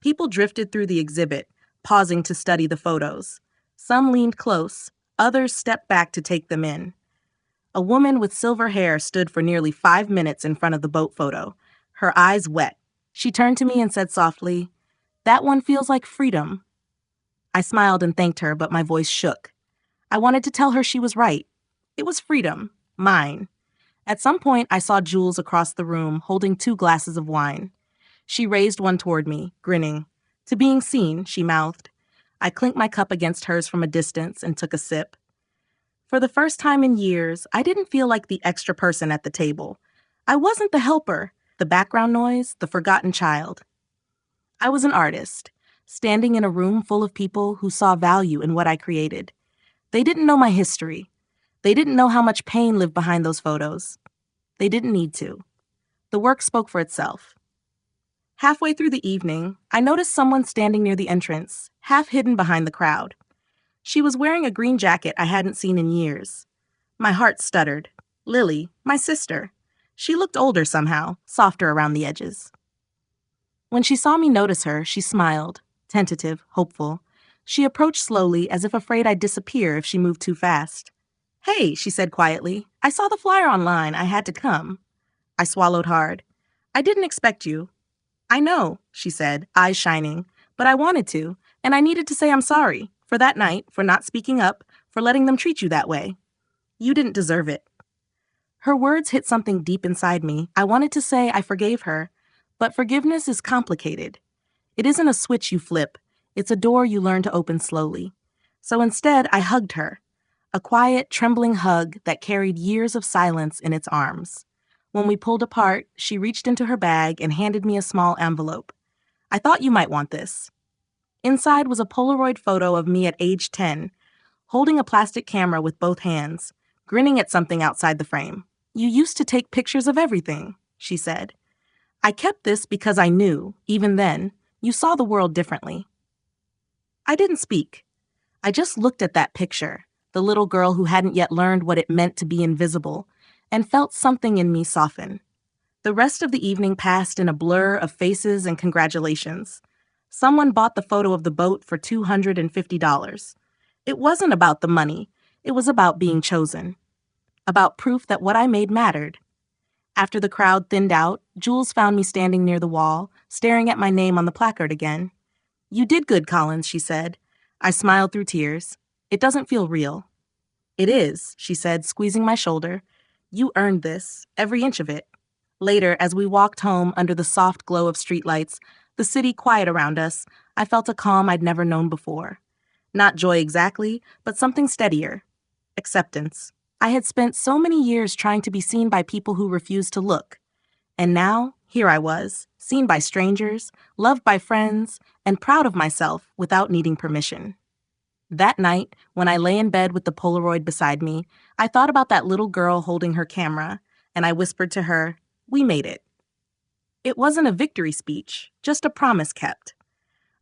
People drifted through the exhibit, pausing to study the photos. Some leaned close, others stepped back to take them in. A woman with silver hair stood for nearly 5 minutes in front of the boat photo, her eyes wet. She turned to me and said softly, "That one feels like freedom." I smiled and thanked her, but my voice shook. I wanted to tell her she was right. It was freedom, mine. At some point, I saw Jules across the room holding 2 glasses of wine. She raised one toward me, grinning. "To being seen," she mouthed. I clinked my cup against hers from a distance and took a sip. For the first time in years, I didn't feel like the extra person at the table. I wasn't the helper, the background noise, the forgotten child. I was an artist, standing in a room full of people who saw value in what I created. They didn't know my history. They didn't know how much pain lived behind those photos. They didn't need to. The work spoke for itself. Halfway through the evening, I noticed someone standing near the entrance, half hidden behind the crowd. She was wearing a green jacket I hadn't seen in years. My heart stuttered. Lily, my sister. She looked older somehow, softer around the edges. When she saw me notice her, she smiled, tentative, hopeful. She approached slowly, as if afraid I'd disappear if she moved too fast. "Hey," she said quietly, "I saw the flyer online. I had to come." I swallowed hard. "I didn't expect you." "I know," she said, eyes shining, "but I wanted to, and I needed to say I'm sorry, for that night, for not speaking up, for letting them treat you that way. You didn't deserve it." Her words hit something deep inside me. I wanted to say I forgave her, but forgiveness is complicated. It isn't a switch you flip. It's a door you learn to open slowly. So instead, I hugged her, a quiet, trembling hug that carried years of silence in its arms. When we pulled apart, she reached into her bag and handed me a small envelope. "I thought you might want this." Inside was a Polaroid photo of me at age 10, holding a plastic camera with both hands, grinning at something outside the frame. "You used to take pictures of everything," she said. "I kept this because I knew, even then, you saw the world differently." I didn't speak. I just looked at that picture, the little girl who hadn't yet learned what it meant to be invisible, and felt something in me soften. The rest of the evening passed in a blur of faces and congratulations. Someone bought the photo of the boat for $250. It wasn't about the money, it was about being chosen, about proof that what I made mattered. After the crowd thinned out, Jules found me standing near the wall, staring at my name on the placard again. "You did good, Collins," she said. I smiled through tears. "It doesn't feel real." "It is," she said, squeezing my shoulder. "You earned this, every inch of it." Later, as we walked home under the soft glow of streetlights, the city quiet around us, I felt a calm I'd never known before. Not joy exactly, but something steadier. Acceptance. I had spent so many years trying to be seen by people who refused to look. And now, here I was, seen by strangers, loved by friends, and proud of myself without needing permission. That night, when I lay in bed with the Polaroid beside me, I thought about that little girl holding her camera, and I whispered to her, "We made it." It wasn't a victory speech, just a promise kept.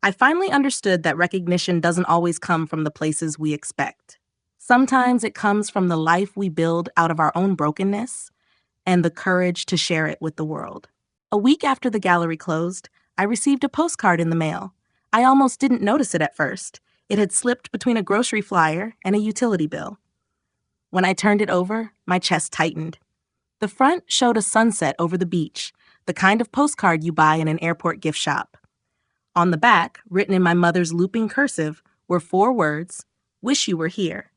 I finally understood that recognition doesn't always come from the places we expect. Sometimes it comes from the life we build out of our own brokenness and the courage to share it with the world. A week after the gallery closed, I received a postcard in the mail. I almost didn't notice it at first. It had slipped between a grocery flyer and a utility bill. When I turned it over, my chest tightened. The front showed a sunset over the beach, the kind of postcard you buy in an airport gift shop. On the back, written in my mother's looping cursive, were 4 words, "Wish you were here."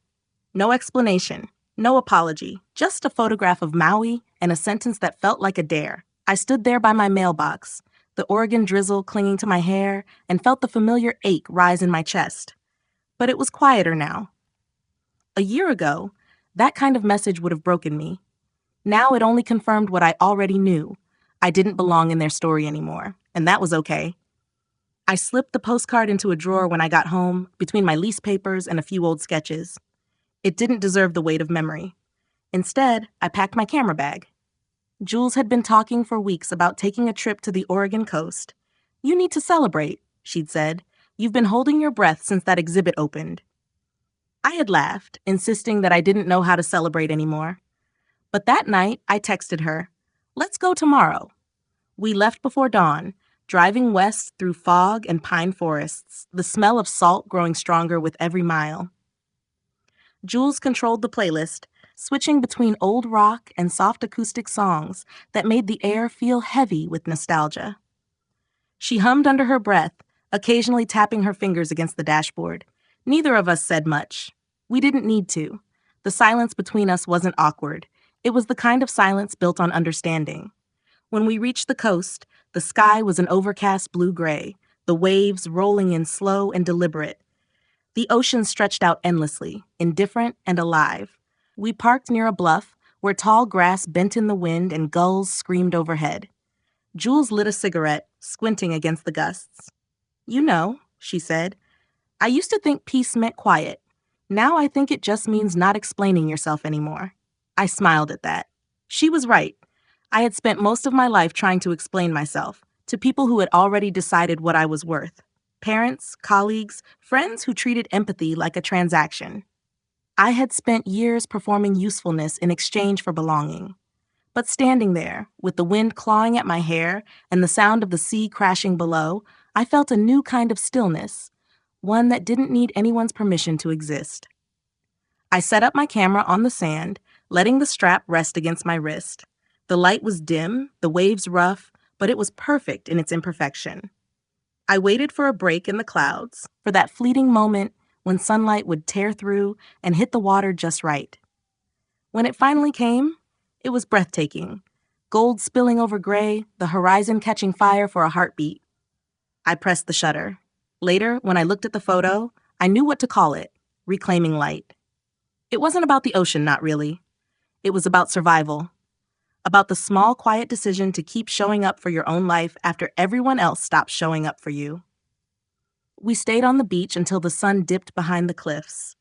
No explanation, no apology, just a photograph of Maui and a sentence that felt like a dare. I stood there by my mailbox, the Oregon drizzle clinging to my hair, and felt the familiar ache rise in my chest. But it was quieter now. A year ago, that kind of message would have broken me. Now it only confirmed what I already knew. I didn't belong in their story anymore, and that was okay. I slipped the postcard into a drawer when I got home, between my lease papers and a few old sketches. It didn't deserve the weight of memory. Instead, I packed my camera bag. Jules had been talking for weeks about taking a trip to the Oregon coast. "You need to celebrate," she'd said. "You've been holding your breath since that exhibit opened." I had laughed, insisting that I didn't know how to celebrate anymore. But that night, I texted her, "Let's go tomorrow." We left before dawn, driving west through fog and pine forests, the smell of salt growing stronger with every mile. Jules controlled the playlist, switching between old rock and soft acoustic songs that made the air feel heavy with nostalgia. She hummed under her breath, occasionally tapping her fingers against the dashboard. Neither of us said much. We didn't need to. The silence between us wasn't awkward. It was the kind of silence built on understanding. When we reached the coast, the sky was an overcast blue-gray, the waves rolling in slow and deliberate. The ocean stretched out endlessly, indifferent and alive. We parked near a bluff where tall grass bent in the wind and gulls screamed overhead. Jules lit a cigarette, squinting against the gusts. "You know," she said, "I used to think peace meant quiet. Now I think it just means not explaining yourself anymore." I smiled at that. She was right. I had spent most of my life trying to explain myself to people who had already decided what I was worth. Parents, colleagues, friends who treated empathy like a transaction. I had spent years performing usefulness in exchange for belonging. But standing there, with the wind clawing at my hair and the sound of the sea crashing below, I felt a new kind of stillness, one that didn't need anyone's permission to exist. I set up my camera on the sand, letting the strap rest against my wrist. The light was dim, the waves rough, but it was perfect in its imperfection. I waited for a break in the clouds, for that fleeting moment when sunlight would tear through and hit the water just right. When it finally came, it was breathtaking. Gold spilling over gray, the horizon catching fire for a heartbeat. I pressed the shutter. Later, when I looked at the photo, I knew what to call it, reclaiming light. It wasn't about the ocean, not really. It was about survival. About the small, quiet decision to keep showing up for your own life after everyone else stops showing up for you. We stayed on the beach until the sun dipped behind the cliffs.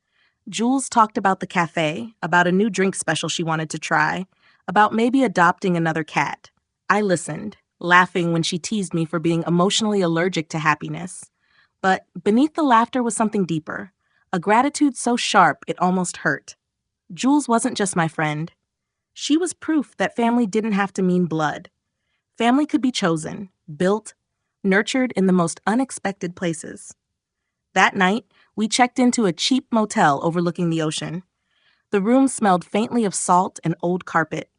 Jules talked about the cafe, about a new drink special she wanted to try, about maybe adopting another cat. I listened, laughing when she teased me for being emotionally allergic to happiness. But beneath the laughter was something deeper, a gratitude so sharp it almost hurt. Jules wasn't just my friend. She was proof that family didn't have to mean blood. Family could be chosen, built, nurtured in the most unexpected places. That night, we checked into a cheap motel overlooking the ocean. The room smelled faintly of salt and old carpet.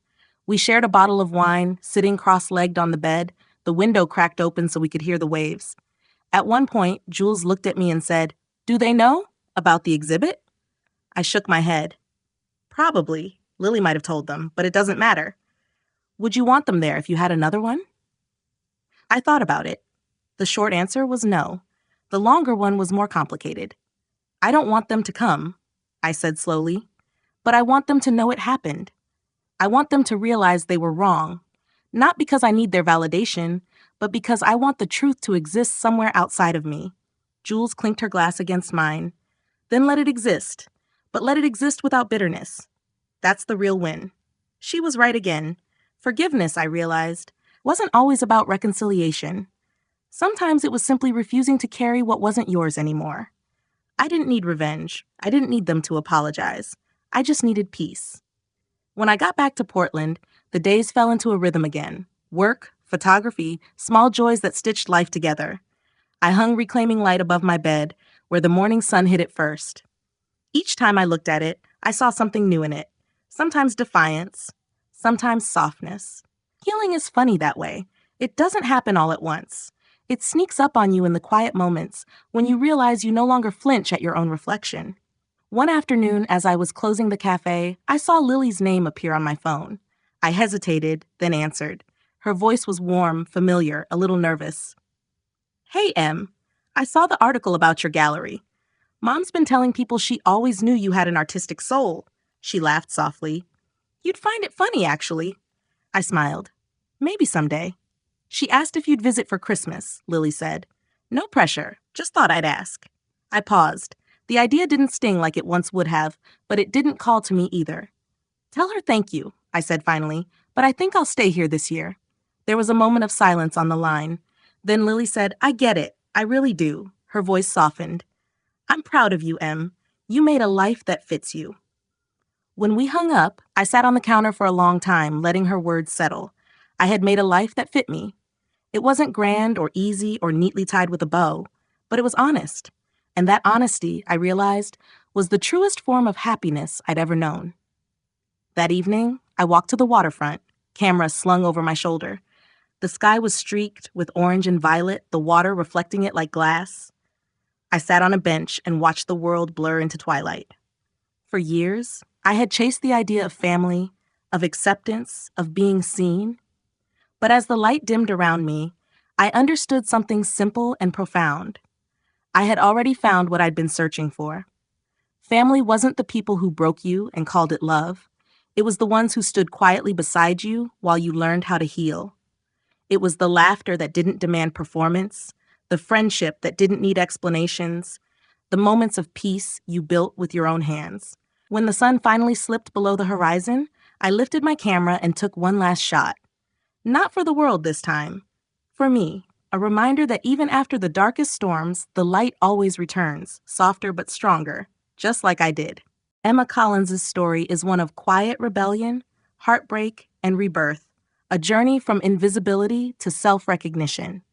We shared a bottle of wine, sitting cross-legged on the bed, the window cracked open so we could hear the waves. At one point, Jules looked at me and said, "Do they know about the exhibit?" I shook my head. Probably. Lily might have told them, but it doesn't matter. Would you want them there if you had another one? I thought about it. The short answer was no. The longer one was more complicated. I don't want them to come, I said slowly, but I want them to know it happened. I want them to realize they were wrong, not because I need their validation, but because I want the truth to exist somewhere outside of me. Jules clinked her glass against mine. Then let it exist, but let it exist without bitterness. That's the real win. She was right again. Forgiveness, I realized, wasn't always about reconciliation. Sometimes it was simply refusing to carry what wasn't yours anymore. I didn't need revenge. I didn't need them to apologize. I just needed peace. When I got back to Portland, the days fell into a rhythm again. Work, photography, small joys that stitched life together. I hung Reclaiming Light above my bed, where the morning sun hit it first. Each time I looked at it, I saw something new in it. Sometimes defiance, sometimes softness. Healing is funny that way. It doesn't happen all at once. It sneaks up on you in the quiet moments when you realize you no longer flinch at your own reflection. One afternoon, as I was closing the cafe, I saw Lily's name appear on my phone. I hesitated, then answered. Her voice was warm, familiar, a little nervous. "Hey, Em. I saw the article about your gallery. Mom's been telling people she always knew you had an artistic soul." She laughed softly. "You'd find it funny, actually." I smiled. "Maybe someday." "She asked if you'd visit for Christmas," Lily said. "No pressure, just thought I'd ask." I paused. The idea didn't sting like it once would have, but it didn't call to me either. "Tell her thank you," I said finally, "but I think I'll stay here this year." There was a moment of silence on the line. Then Lily said, "I get it. I really do." Her voice softened. "I'm proud of you, Em. You made a life that fits you." When we hung up, I sat on the counter for a long time, letting her words settle. I had made a life that fit me. It wasn't grand or easy or neatly tied with a bow, but it was honest. And that honesty, I realized, was the truest form of happiness I'd ever known. That evening, I walked to the waterfront, camera slung over my shoulder. The sky was streaked with orange and violet, the water reflecting it like glass. I sat on a bench and watched the world blur into twilight. For years, I had chased the idea of family, of acceptance, of being seen. But as the light dimmed around me, I understood something simple and profound. I had already found what I'd been searching for. Family wasn't the people who broke you and called it love. It was the ones who stood quietly beside you while you learned how to heal. It was the laughter that didn't demand performance, the friendship that didn't need explanations, the moments of peace you built with your own hands. When the sun finally slipped below the horizon, I lifted my camera and took one last shot. Not for the world this time. For me, a reminder that even after the darkest storms, the light always returns, softer but stronger, just like I did. Emma Collins's story is one of quiet rebellion, heartbreak, and rebirth, a journey from invisibility to self-recognition.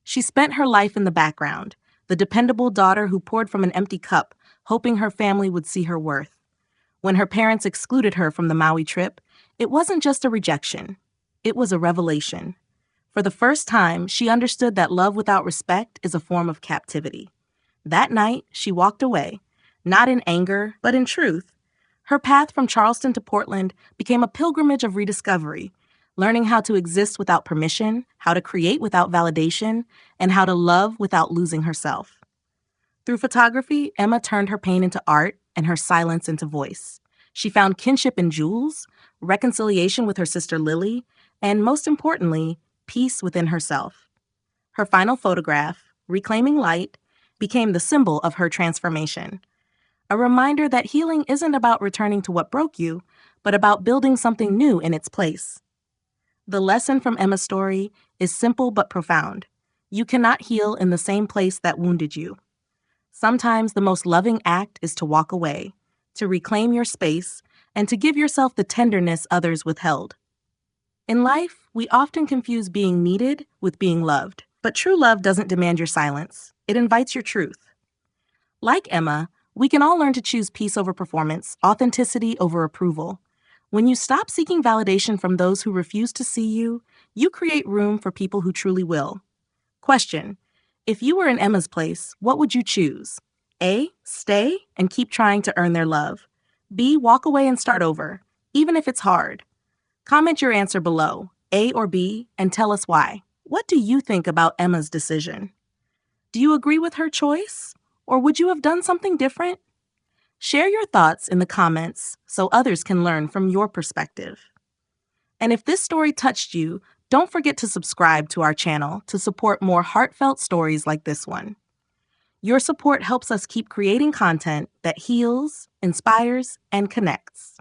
She spent her life in the background, the dependable daughter who poured from an empty cup, hoping her family would see her worth. When her parents excluded her from the Maui trip, it wasn't just a rejection. It was a revelation. For the first time, she understood that love without respect is a form of captivity. That night, she walked away, not in anger, but in truth. Her path from Charleston to Portland became a pilgrimage of rediscovery, learning how to exist without permission, how to create without validation, and how to love without losing herself. Through photography, Emma turned her pain into art and her silence into voice. She found kinship in Jules, reconciliation with her sister Lily, and most importantly, peace within herself. Her final photograph, Reclaiming Light, became the symbol of her transformation. A reminder that healing isn't about returning to what broke you, but about building something new in its place. The lesson from Emma's story is simple but profound. You cannot heal in the same place that wounded you. Sometimes the most loving act is to walk away, to reclaim your space, and to give yourself the tenderness others withheld. In life, we often confuse being needed with being loved, but true love doesn't demand your silence. It invites your truth. Like Emma, we can all learn to choose peace over performance, authenticity over approval. When you stop seeking validation from those who refuse to see you, you create room for people who truly will. Question: if you were in Emma's place, what would you choose? A. Stay and keep trying to earn their love. B. Walk away and start over, even if it's hard. Comment your answer below, A or B, and tell us why. What do you think about Emma's decision? Do you agree with her choice? Or would you have done something different? Share your thoughts in the comments so others can learn from your perspective. And if this story touched you, don't forget to subscribe to our channel to support more heartfelt stories like this one. Your support helps us keep creating content that heals, inspires, and connects.